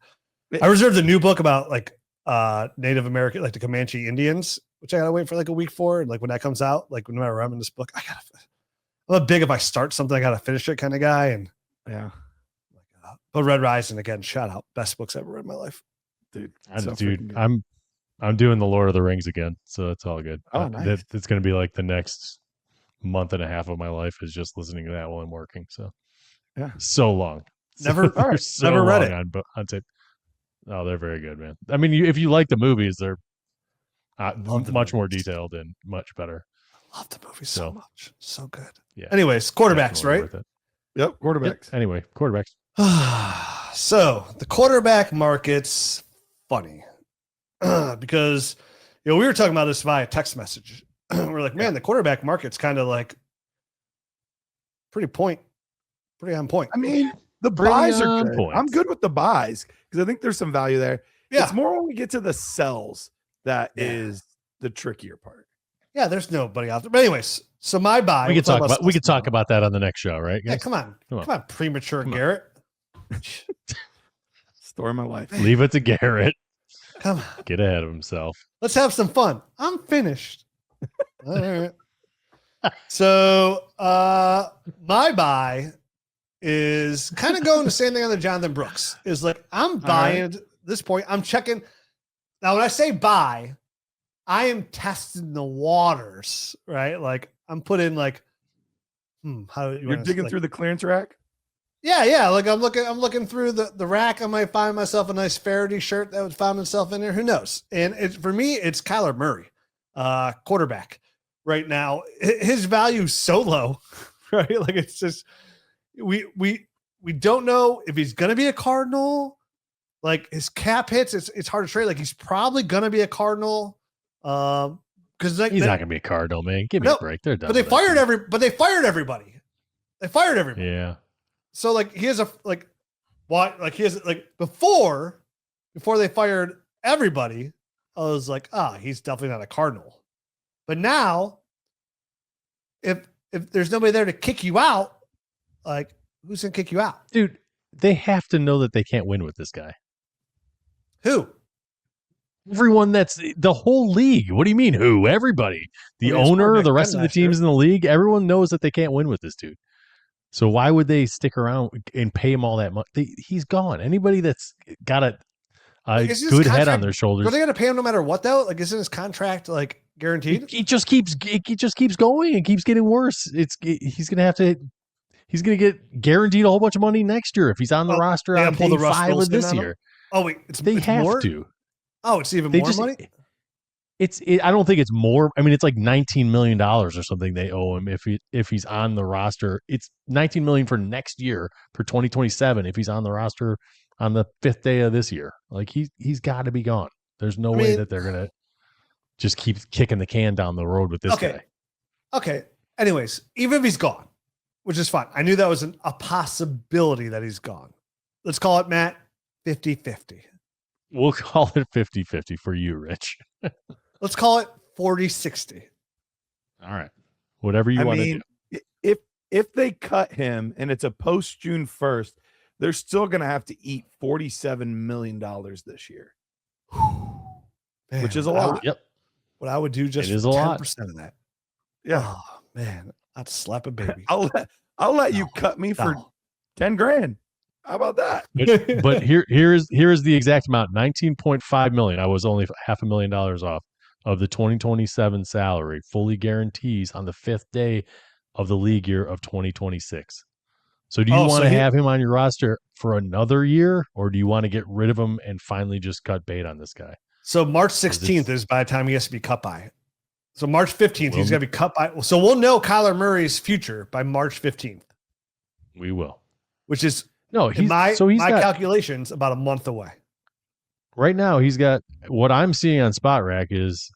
I reserved a new book about like Native American, like the Comanche Indians, which I gotta wait for like a week for. And like when that comes out, like whenever I'm in this book, I'm a big if I start something, I gotta finish it kind of guy. And yeah. But Red Rising again, shout out, best books I've ever read in my life, dude. I'm doing the Lord of the Rings again, so it's all good. Oh, nice. It's going to be like the next month and a half of my life is just listening to that while I'm working. So yeah, so long. Never read it on tape. Oh, they're very good, man. I mean, if you like the movies, they're much more detailed and much better. I love the movie so much, so good. Yeah. Anyways, quarterbacks, right? Yep, quarterbacks. Yep. Anyway, quarterbacks. So the quarterback market's funny because we were talking about this via text message. We're like, man, the quarterback market's kind of like pretty on point. I mean, the buys are good. I'm good with the buys because I think there's some value there. Yeah. It's more when we get to the sells that is the trickier part. Yeah, there's nobody out there. But anyways, so my buy. We could talk about that on the next show, right? Guys? Yeah, come on, premature Garrett. Story of my life. Leave it to Garrett. Come on. Get ahead of himself. Let's have some fun. I'm finished. All right. So my buy is kind of going the same thing on the Jonathon Brooks. Is like I'm buying at this point. I'm checking. Now, when I say buy, I am testing the waters, right? Like I'm putting like, how you're digging through the clearance rack? Yeah. Like I'm looking through the rack. I might find myself a nice Faraday shirt that would find itself in there. Who knows? And for me, it's Kyler Murray, quarterback right now. His value is so low, right? Like it's just, we don't know if he's going to be a Cardinal. Like his cap hits, it's hard to trade. Like he's probably going to be a Cardinal. Because he's not going to be a Cardinal, man. Give me a break. They're done. But they fired everybody. They fired everybody. Yeah. So like he has before they fired everybody, I was like, he's definitely not a Cardinal. But now, if there's nobody there to kick you out, like who's gonna kick you out? Dude, they have to know that they can't win with this guy. Who? Everyone that's the whole league. What do you mean who? Everybody. The owner, the rest of the teams in the league, everyone knows that they can't win with this dude. So why would they stick around and pay him all that money? He's gone. Anybody that's got a good head on their shoulders. Are they going to pay him no matter what though? Like, isn't his contract like guaranteed? He just keeps going and keeps getting worse. He's going to get guaranteed a whole bunch of money next year if he's on the roster on day 5 of this year. Oh wait, it's have more? To. Oh, it's even more money. I don't think it's more. I mean, it's like $19 million or something they owe him if he's on the roster. It's $19 million for next year for 2027 if he's on the roster on the 5th day of this year. Like he's got to be gone. There's no way that they're gonna just keep kicking the can down the road with this guy. Okay. Anyways, even if he's gone, which is fine. I knew that was a possibility that he's gone. Let's call it, Matt, 50-50. We'll call it 50-50 for you, Rich. Let's call it 40-60. All right. Whatever you want to do. If they cut him and it's a post June 1st, they're still going to have to eat $47 million this year, man, which is a lot. Yep. What I would do just is 10% of that. Yeah. Oh, man, I'd slap a baby. I'll let you cut me for $10,000. How about that? But here's the exact amount: $19.5 million. I was only $500,000 off of the 2027 salary, fully guarantees on the 5th day of the league year of 2026. So do you want to have him on your roster for another year, or do you want to get rid of him and finally just cut bait on this guy? So March 16th is by the time he has to be cut by. So March 15th, he's going to be cut by. So we'll know Kyler Murray's future by March 15th. We will. Which is, my calculations, about a month away. Right now, he's got, what I'm seeing on Spot Rack is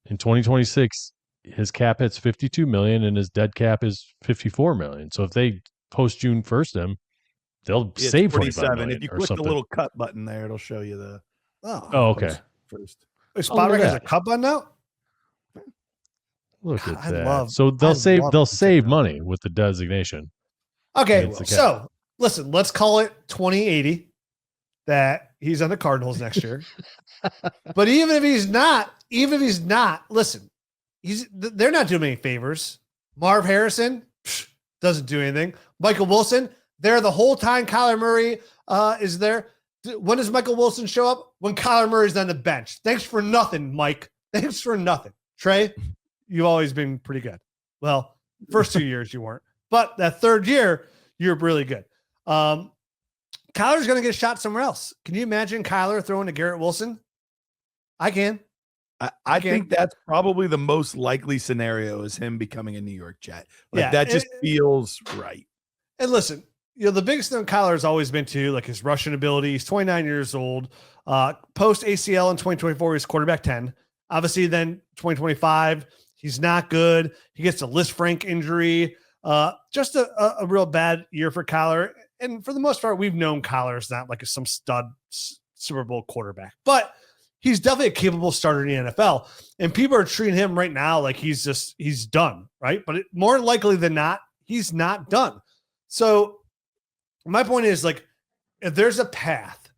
in 2026, his cap hits $52 million and his dead cap is $54 million. So if they post June 1st him, they'll save $47 million. If you click the little cut button there, it'll show you the. Oh, okay. First. Spot Rack has a cut button now? Look at that. So they'll save money with the designation. Okay, so listen, let's call it 2080 that he's on the Cardinals next year. But even if he's not, listen, they're not doing any favors. Marv Harrison doesn't do anything. Michael Wilson, there the whole time Kyler Murray is there. When does Michael Wilson show up? When Kyler Murray's on the bench. Thanks for nothing, Mike. Thanks for nothing. Trey, you've always been pretty good. Well, first 2 years you weren't. But that third year, you're really good. Kyler's going to get shot somewhere else. Can you imagine Kyler throwing to Garrett Wilson? I can. I think that's probably the most likely scenario is him becoming a New York Jet. That just feels right. And listen, the biggest thing Kyler has always been to, like his rushing ability. He's 29 years old. Post ACL in 2024, he's quarterback 10. Obviously, then 2025, he's not good. He gets a Liz Frank injury. Just a real bad year for Kyler. And for the most part, we've known Kyler's not like some stud Super Bowl quarterback, but he's definitely a capable starter in the NFL. And people are treating him right now like he's done, right? But more likely than not, he's not done. So my point is, like, if there's a path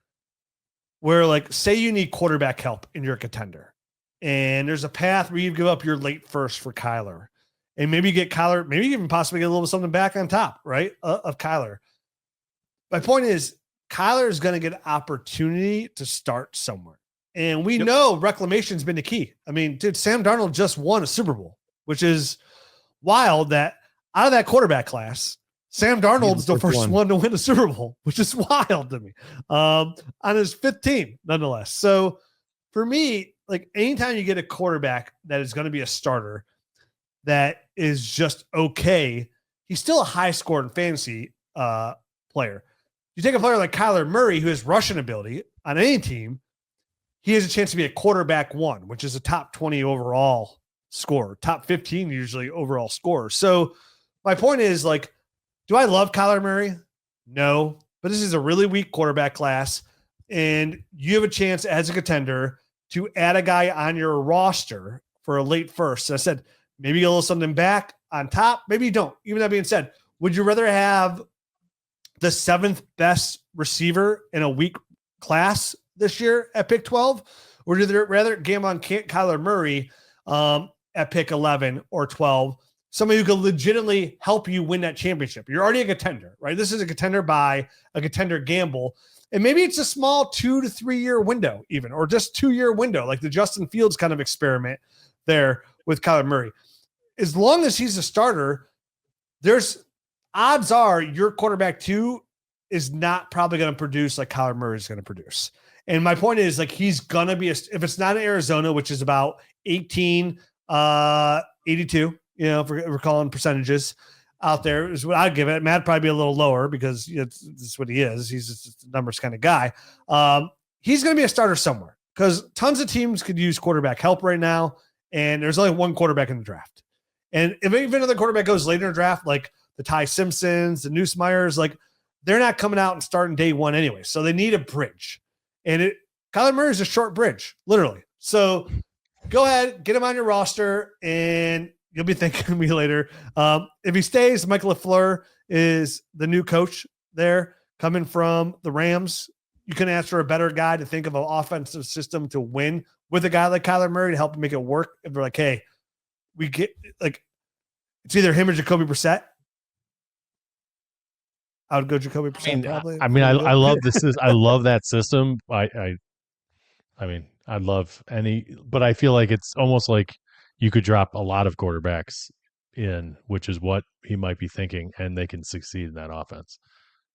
where, like, say you need quarterback help and you're a contender, and there's a path where you give up your late first for Kyler, and maybe you get Kyler, maybe you even possibly get a little something back on top, right, of Kyler. My point is, Kyler is going to get an opportunity to start somewhere. And we know reclamation's been the key. I mean, dude, Sam Darnold just won a Super Bowl, which is wild that out of that quarterback class, Sam Darnold's the first one to win a Super Bowl, which is wild to me, on his fifth team, nonetheless. So for me, like, anytime you get a quarterback that is going to be a starter that is just okay, he's still a high score in fantasy player. You take a player like Kyler Murray, who has rushing ability on any team, he has a chance to be a quarterback 1, which is a top 20 overall scorer, top 15 usually overall scorer. So my point is, like, do I love Kyler Murray? No, but this is a really weak quarterback class, and you have a chance as a contender to add a guy on your roster for a late first. So I said, maybe get a little something back on top. Maybe you don't. Even that being said, would you rather have the 7th best receiver in a weak class this year at pick 12, or would you rather gamble on Kyler Murray at pick 11 or 12? Somebody who could legitimately help you win that championship. You're already a contender, right? This is a contender by a contender gamble. And maybe it's a small 2 to 3 year window even, or just 2-year window, like the Justin Fields kind of experiment there with Kyler Murray. As long as he's a starter, there's odds are your quarterback 2 is not probably going to produce like Kyler Murray is going to produce. And my point is, like, he's going to be, if it's not in Arizona, which is about 82, if we're calling percentages out there, is what I'd give it. Matt probably be a little lower because it's what he is. He's just a numbers kind of guy. He's going to be a starter somewhere because tons of teams could use quarterback help right now. And there's only one quarterback in the draft. And if even another quarterback goes later in the draft, like the Ty Simpsons, the Nussmeyers, like, they're not coming out and starting day one anyway. So they need a bridge. And Kyler Murray is a short bridge, literally. So go ahead, get him on your roster, and you'll be thanking me later. If he stays, Michael LaFleur is the new coach there, coming from the Rams. You can ask for a better guy to think of an offensive system to win with a guy like Kyler Murray to help him make it work. If they're like, hey, we get, like, it's either him or Jacoby Brissett. I would go Jacoby Brissett. Probably. I mean, I love this. I love that system. I mean, I love any, but I feel like it's almost like you could drop a lot of quarterbacks in, which is what he might be thinking, and they can succeed in that offense.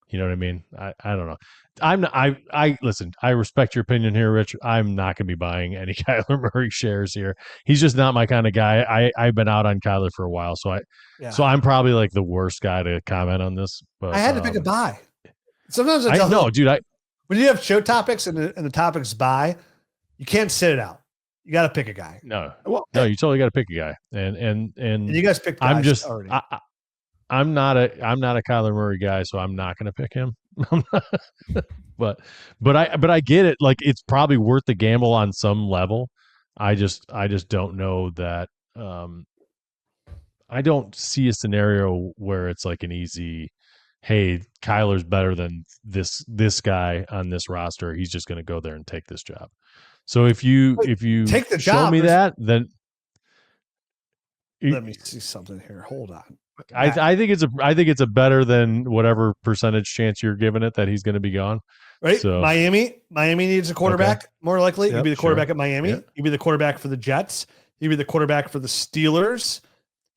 You know what I mean? I don't know. I'm not, I listen, I respect your opinion here, Rich. I'm not going to be buying any Kyler Murray shares here. He's just not my kind of guy. I've been out on Kyler for a while, so I'm probably like the worst guy to comment on this. But I had to pick a buy. Sometimes I know, dude. When you have show topics and the topics buy, you can't sit it out. You got to pick a guy. No, you totally got to pick a guy. And you guys picked. Guys I'm just already. I'm not a Kyler Murray guy, so I'm not going to pick him. but I get it. Like, it's probably worth the gamble on some level. I just don't know that. I don't see a scenario where it's like an easy, hey, Kyler's better than this guy on this roster. He's just going to go there and take this job. So if you take the show job, me that, then let me see something here. Hold on. I think it's a better than whatever percentage chance you're giving it that he's going to be gone. Right. So, Miami needs a quarterback. More likely, Yep, you'd be the quarterback at Miami. Yep. You'd be the quarterback for the Jets. You'd be the quarterback for the Steelers.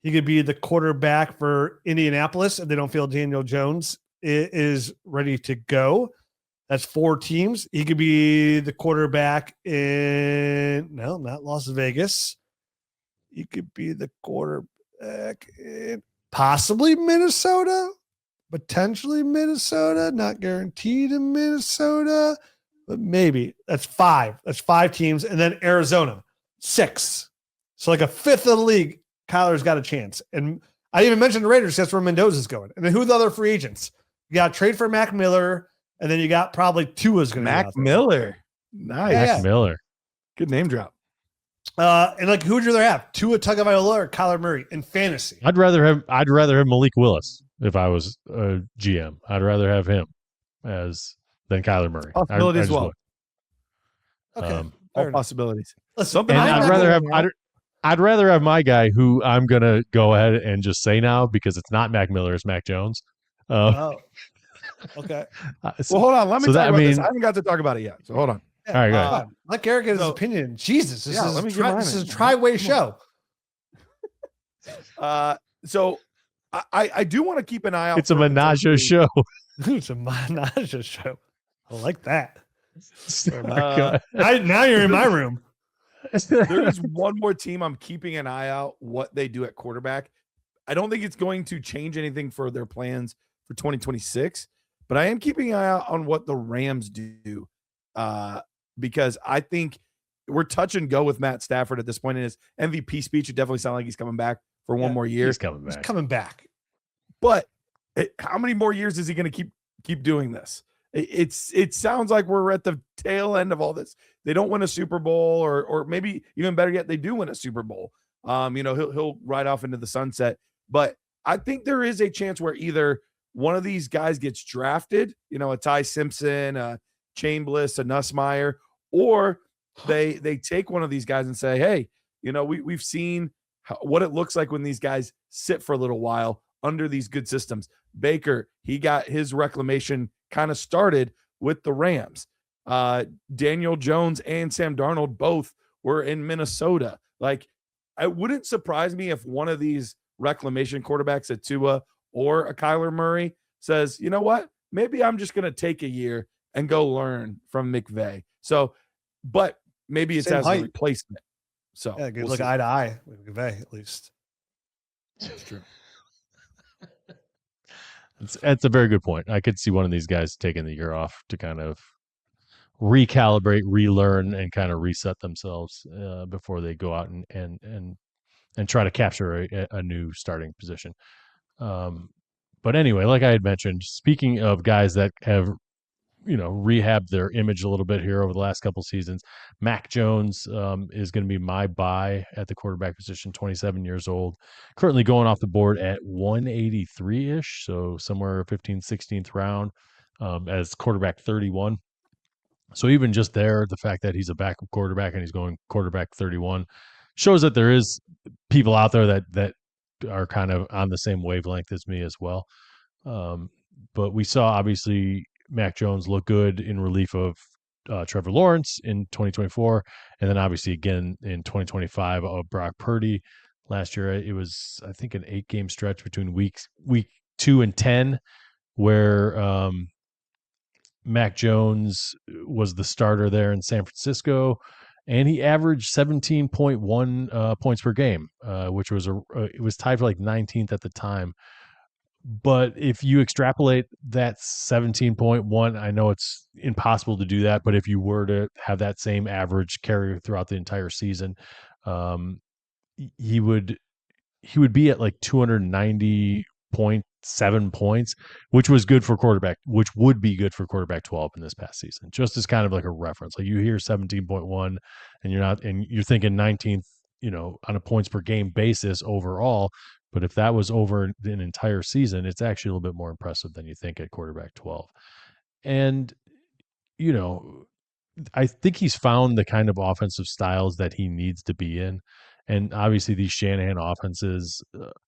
He could be the quarterback for Indianapolis if they don't feel Daniel Jones is ready to go. That's 4 teams. He could be the quarterback not Las Vegas. He could be the quarterback in possibly Minnesota, potentially Minnesota, not guaranteed in Minnesota, but maybe. That's 5. That's 5 teams. And then Arizona, 6. So like a fifth of the league, Kyler's got a chance. And I even mentioned the Raiders. That's where Mendoza's going. And then who are the other free agents? You got trade for Mac Miller, and then you got probably Tua's going to Mac Miller. Nice. Mac Miller. Good name drop. And like, who would you rather have, Tua Tagovailoa or Kyler Murray in fantasy? I'd rather have Malik Willis if I was a GM. I'd rather have him than Kyler Murray. Possibility as well. Would. Okay, all possibilities. Something. I'd rather have my guy, who I'm gonna go ahead and just say now because it's not Mac Miller, it's Mac Jones. Okay. Well, hold on. Let me talk about this. I haven't got to talk about it yet. So hold on. Yeah, all right, go ahead. Let Garret get his opinion. Jesus, this is a tri-way show. So I do want to keep an eye out. It's a menage show. It's a menage show. I like that. Oh now you're in my room. There is one more team I'm keeping an eye out what they do at quarterback. I don't think it's going to change anything for their plans for 2026, but I am keeping an eye out on what the Rams do. Because I think we're touch and go with Matt Stafford at this point in his MVP speech. It definitely sounds like he's coming back for one more year. He's coming back. But how many more years is he going to keep doing this? It sounds like we're at the tail end of all this. They don't win a Super Bowl, or maybe even better yet, they do win a Super Bowl. He'll ride off into the sunset. But I think there is a chance where either one of these guys gets drafted, a Ty Simpson, a Chambliss, a Nussmeier, or they take one of these guys and say, hey, we've seen what it looks like when these guys sit for a little while under these good systems. Baker, he got his reclamation kind of started with the Rams. Daniel Jones and Sam Darnold both were in Minnesota. Like, it wouldn't surprise me if one of these reclamation quarterbacks, a Tua or a Kyler Murray, says, you know what, maybe I'm just going to take a year and go learn from McVay. So, but maybe it's as a replacement. So yeah, good look eye to eye with McVay, at least. That's true. That's a very good point. I could see one of these guys taking the year off to kind of recalibrate, relearn, and kind of reset themselves before they go out and try to capture a new starting position. But anyway, like I had mentioned, speaking of guys that have rehabbed their image a little bit here over the last couple seasons, Mac Jones is going to be my buy at the quarterback position, 27 years old, currently going off the board at 183-ish, so somewhere 15th, 16th round as quarterback 31. So even just there, the fact that he's a backup quarterback and he's going quarterback 31 shows that there is people out there that are kind of on the same wavelength as me as well. But we saw, obviously, Mac Jones look good in relief of Trevor Lawrence in 2024. And then obviously again in 2025 of Brock Purdy. last year. It was, I think, an 8-game stretch between week 2 and 10, where Mac Jones was the starter there in San Francisco, and he averaged 17.1 points per game, which was it was tied for like 19th at the time. But if you extrapolate that 17.1, I know it's impossible to do that, but if you were to have that same average carry throughout the entire season, he would be at like 290.7 points, which was good for quarterback, which would be good for quarterback 12 in this past season, just as kind of like a reference. Like you hear 17.1 and you're thinking 19th, on a points per game basis overall. But if that was over an entire season, it's actually a little bit more impressive than you think at quarterback 12. And, I think he's found the kind of offensive styles that he needs to be in. And obviously these Shanahan offenses,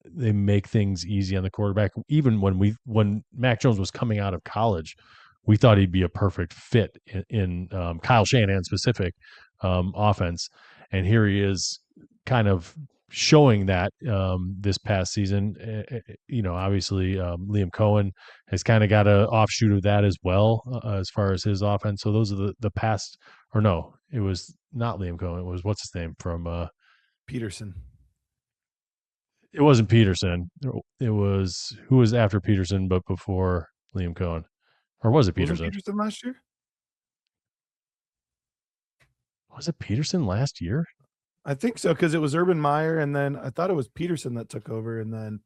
they make things easy on the quarterback. Even when Mac Jones was coming out of college, we thought he'd be a perfect fit in Kyle Shanahan specific offense. And here he is kind of showing that this past season. Obviously Liam Cohen has kind of got an offshoot of that as well, as far as his offense. So those are the past, or no, it was not Liam Cohen. It was, what's his name from Peterson. It wasn't Peterson. It was, who was after Peterson but before Liam Cohen, or was it Peterson? Wasn't Peterson last year? Was it Peterson last year? I think so, because it was Urban Meyer, and then I thought it was Peterson that took over, and then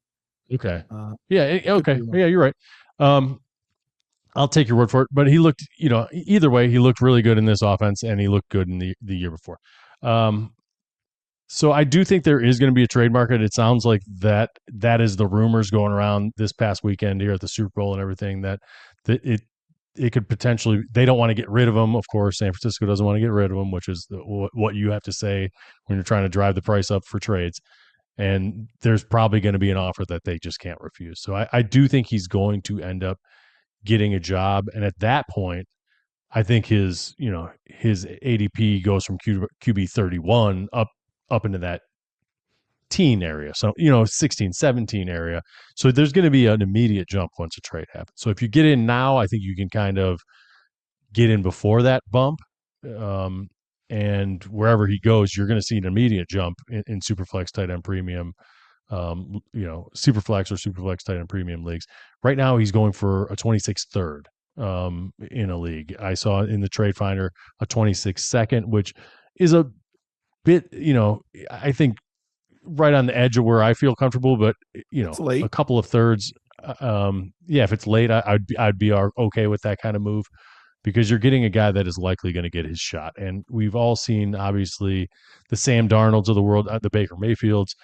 okay, okay, yeah, you're right. I'll take your word for it. But he looked, either way, he looked really good in this offense, and he looked good in the year before. So I do think there is going to be a trade market. It sounds like that is the rumors going around this past weekend here at the Super Bowl and everything, that it could potentially, they don't want to get rid of him. Of course, San Francisco doesn't want to get rid of him, which is what you have to say when you're trying to drive the price up for trades. And there's probably going to be an offer that they just can't refuse. So I do think he's going to end up getting a job. And at that point, I think his ADP goes from QB 31 up into that teen area. So, 16, 17 area. So there's going to be an immediate jump once a trade happens. So if you get in now, I think you can kind of get in before that bump. And wherever he goes, you're going to see an immediate jump in Superflex tight end premium, Superflex or Superflex tight end premium leagues. Right now, he's going for a 26th third in a league. I saw in the Trade Finder a 26th second, which is a bit, I think, right on the edge of where I feel comfortable, but a couple of thirds. If it's late, I'd be okay with that kind of move, because you're getting a guy that is likely going to get his shot. And we've all seen, obviously, the Sam Darnolds of the world, the Baker Mayfields,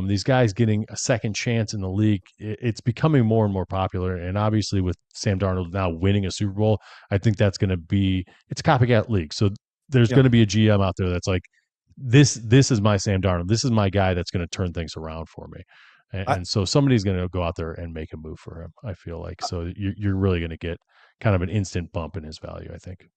these guys getting a second chance in the league. It's becoming more and more popular. And obviously with Sam Darnold now winning a Super Bowl, I think that's going to be, it's a copycat league. So there's going to be a GM out there that's like, this is my Sam Darnold. This is my guy that's going to turn things around for me. And so somebody's going to go out there and make a move for him, I feel like. So you're really going to get kind of an instant bump in his value, I think.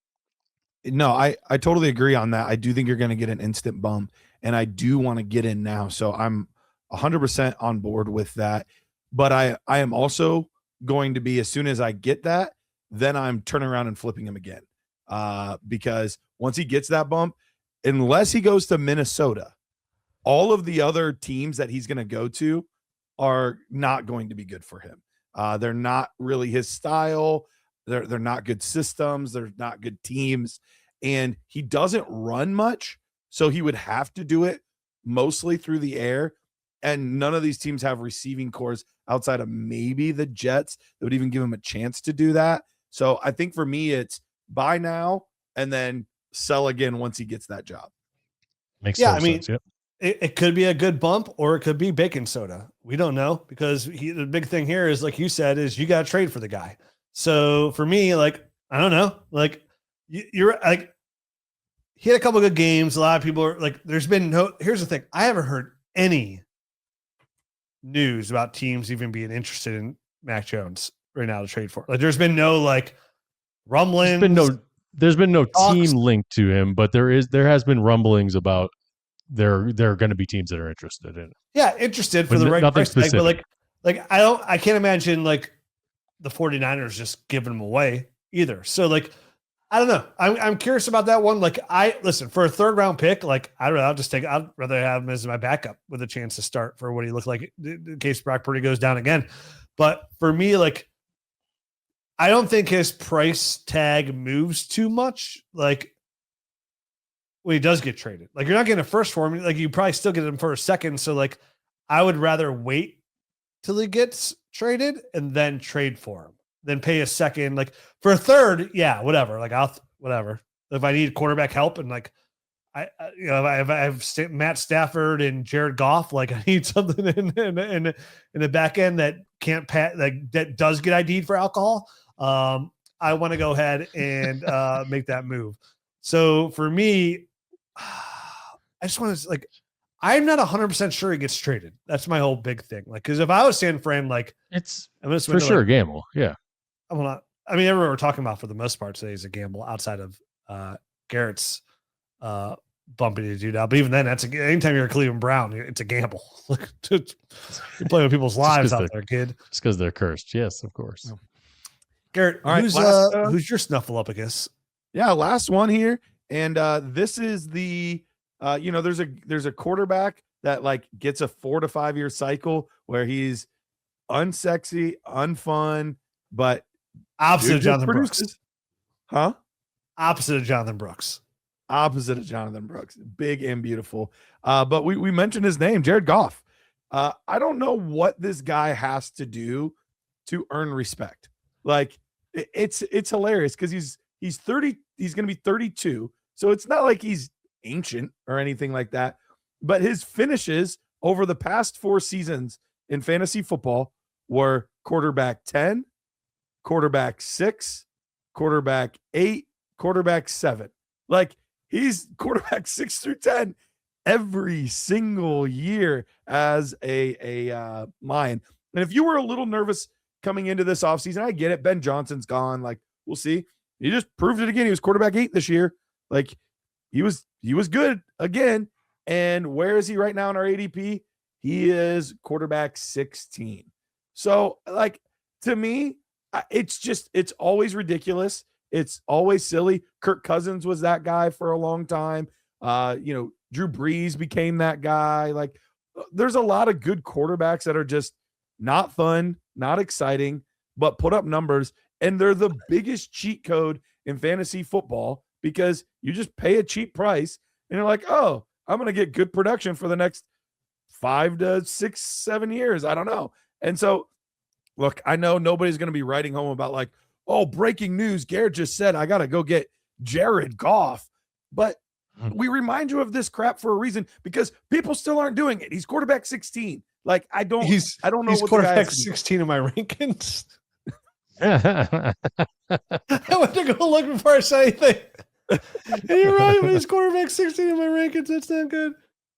No, I totally agree on that. I do think you're going to get an instant bump, and I do want to get in now. So I'm 100% on board with that. But I am also going to be, as soon as I get that, then I'm turning around and flipping him again. Because once he gets that bump, unless he goes to Minnesota, all of the other teams that he's going to go to are not going to be good for him. They're not really his style. They're not good systems. They're not good teams. And he doesn't run much, so he would have to do it mostly through the air. And none of these teams have receiving cores outside of maybe the Jets that would even give him a chance to do that. So I think for me, it's buy now and then sell again once he gets that job. Makes sense. Yep. It could be a good bump, or it could be baking soda. We don't know, because the big thing here is, like you said, is you got to trade for the guy. So for me, like, I don't know, like you're like, he had a couple of good games. A lot of people are like, here's the thing. I haven't heard any news about teams even being interested in Mac Jones right now to trade for. Like, there's been no like rumblings. There's been no team linked to him, but there has been rumblings about there are going to be teams that are interested in it. Yeah, interested for But the right nothing price tag, but specific. I can't imagine like the 49ers just giving them away either. So like, I don't know. I'm curious about that one. Like listen, for a 3rd round pick, like I'd rather have him as my backup with a chance to start for what he looked like in case Brock Purdy goes down again. But for me, like, I don't think his price tag moves too much. Like when he does get traded, like you're not getting a first for him. Like you probably still get him for a second. So like, I would rather wait till he gets traded and then trade for him. Then pay a second, like for a 3rd, yeah, whatever. Like whatever. If I need quarterback help and like I have Matt Stafford and Jared Goff, like I need something in the back end that can't that does get ID'd for alcohol. I want to go ahead and make that move. So for me, I just want to I'm not 100% sure he gets traded. That's my whole big thing. Like, because if I was San Fran, like it's for sure a gamble. Yeah. Everyone we're talking about for the most part today is a gamble outside of Garrett's bumping into dude out. But even then, anytime you're a Cleveland Brown, it's a gamble. You're playing with people's lives out there, kid. Just because they're cursed. Yes, of course. Garrett, all right, who's your Snuffleupagus? Yeah, last one here. And this is the there's a quarterback that like gets a 4 to 5 year cycle where he's unsexy, unfun, but opposite of Jonathon Brooks. Huh? Opposite of Jonathon Brooks. Opposite of Jonathon Brooks. Big and beautiful. But we mentioned his name, Jared Goff. I don't know what this guy has to do to earn respect. Like it's hilarious because he's 30, he's gonna be 32. So it's not like he's ancient or anything like that. But his finishes over the past 4 seasons in fantasy football were quarterback 10, quarterback 6, quarterback 8, quarterback 7. Like he's quarterback 6 through 10 every single year as a Lion. And if you were a little nervous coming into this offseason, I get it. Ben Johnson's gone. Like we'll see. He just proved it again. He was quarterback 8 this year. Like he was good again. And where is he right now in our ADP? He is quarterback 16. So like to me, it's always ridiculous. It's always silly. Kirk Cousins was that guy for a long time. Drew Brees became that guy. Like there's a lot of good quarterbacks that are just not fun, not exciting, but put up numbers. And they're the biggest cheat code in fantasy football because you just pay a cheap price and you're like, oh, I'm going to get good production for the next 5 to 6, 7 years. I don't know. And so, look, I know nobody's going to be writing home about like, oh, breaking news. Garrett just said, I got to go get Jared Goff. But we remind you of this crap for a reason because people still aren't doing it. He's quarterback 16. Like, I don't know. He's what quarterback 16 in my rankings. I went to go look before I said anything. And you're right, but he's quarterback 16 in my rankings. That's not good.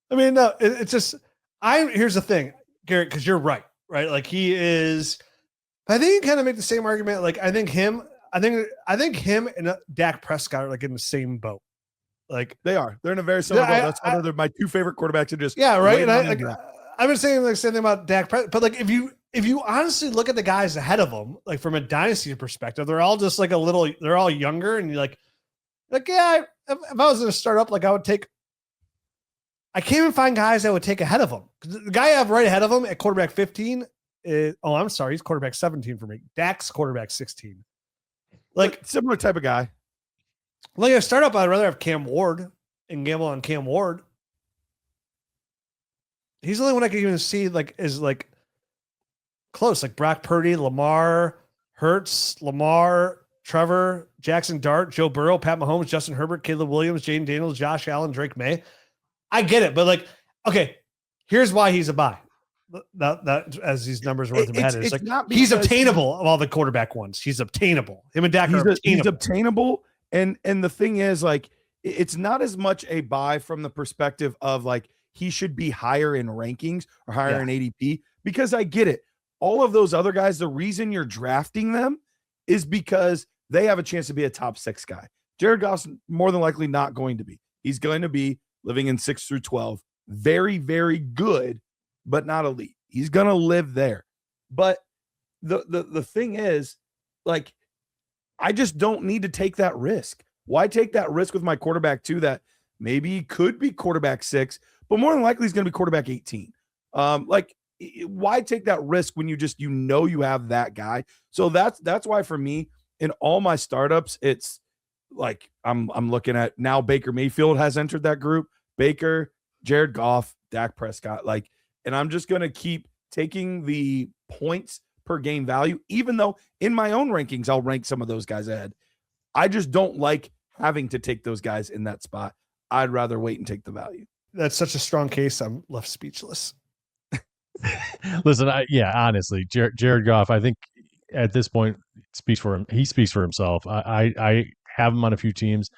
I mean, no, it's just here's the thing, Garrett, because you're right? Like he is. I think you kind of make the same argument. Like I think him and Dak Prescott are like in the same boat. Like they are. They're in a very similar boat. That's why they're my 2 favorite quarterbacks. Are just right. And I've been saying the same thing about Dak Prescott, but like if you honestly look at the guys ahead of them, like from a dynasty perspective, they're all just like they're all younger, and you're like yeah, if I was going to start up, like I can't even find guys that would take ahead of him. The guy I have right ahead of him at quarterback 15 is, I'm sorry, he's quarterback 17 for me. Dak's quarterback 16. Like similar type of guy. Like a startup, I'd rather have Cam Ward and gamble on Cam Ward. He's the only one I can even see is close, like Brock Purdy, Lamar, Hurts, Trevor, Jackson Dart, Joe Burrow, Pat Mahomes, Justin Herbert, Caleb Williams, Jaden Daniels, Josh Allen, Drake May. I get it, but okay, here's why he's a buy. That as these numbers worth in my head, it's like he's obtainable of all the quarterback ones. He's obtainable. Him and Dak are obtainable. He's obtainable, and the thing is, it's not as much a buy from the perspective of he should be higher in rankings or higher in ADP, because I get it. All of those other guys, the reason you're drafting them is because they have a chance to be a top 6 guy. Jared Goff's more than likely not going to be. He's going to be living in 6 through 12. Very, very good, but not elite. He's going to live there. But the thing is, like, I just don't need to take that risk. Why take that risk with my quarterback 2 that maybe could be quarterback 6, but more than likely he's going to be quarterback 18? Like, why take that risk when you you have that guy? So that's why for me, in all my startups, it's like I'm looking at now. Baker Mayfield has entered that group. Baker, Jared Goff, Dak Prescott, like, and I'm just going to keep taking the points per game value, even though in my own rankings, I'll rank some of those guys ahead. I just don't like having to take those guys in that spot. I'd rather wait and take the value. That's such a strong case. I'm left speechless. Listen, honestly, Jared Goff, I think at this point speaks for him. He speaks for himself. I have him on a few teams,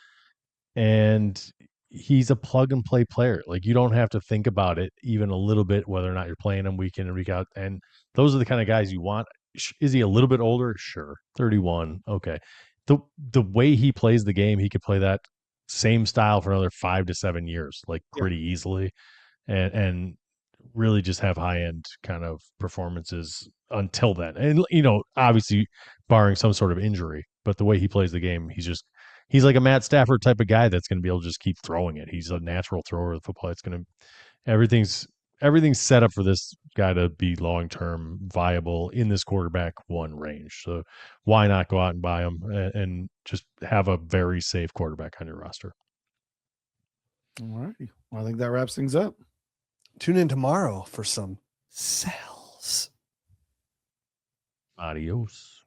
and he's a plug and play player. Like, you don't have to think about it even a little bit whether or not you're playing him week in and week out. And those are the kind of guys you want. Is he a little bit older? Sure, 31. Okay, the way he plays the game, he could play that same style for another 5 to 7 years, like pretty easily, and really just have high-end kind of performances until then. And, obviously barring some sort of injury, but the way he plays the game, he's like a Matt Stafford type of guy that's going to be able to just keep throwing it. He's a natural thrower of the football. Everything's set up for this guy to be long-term viable in this quarterback 1 range. So why not go out and buy him and just have a very safe quarterback on your roster? All righty. Well, I think that wraps things up. Tune in tomorrow for some sells. Adios.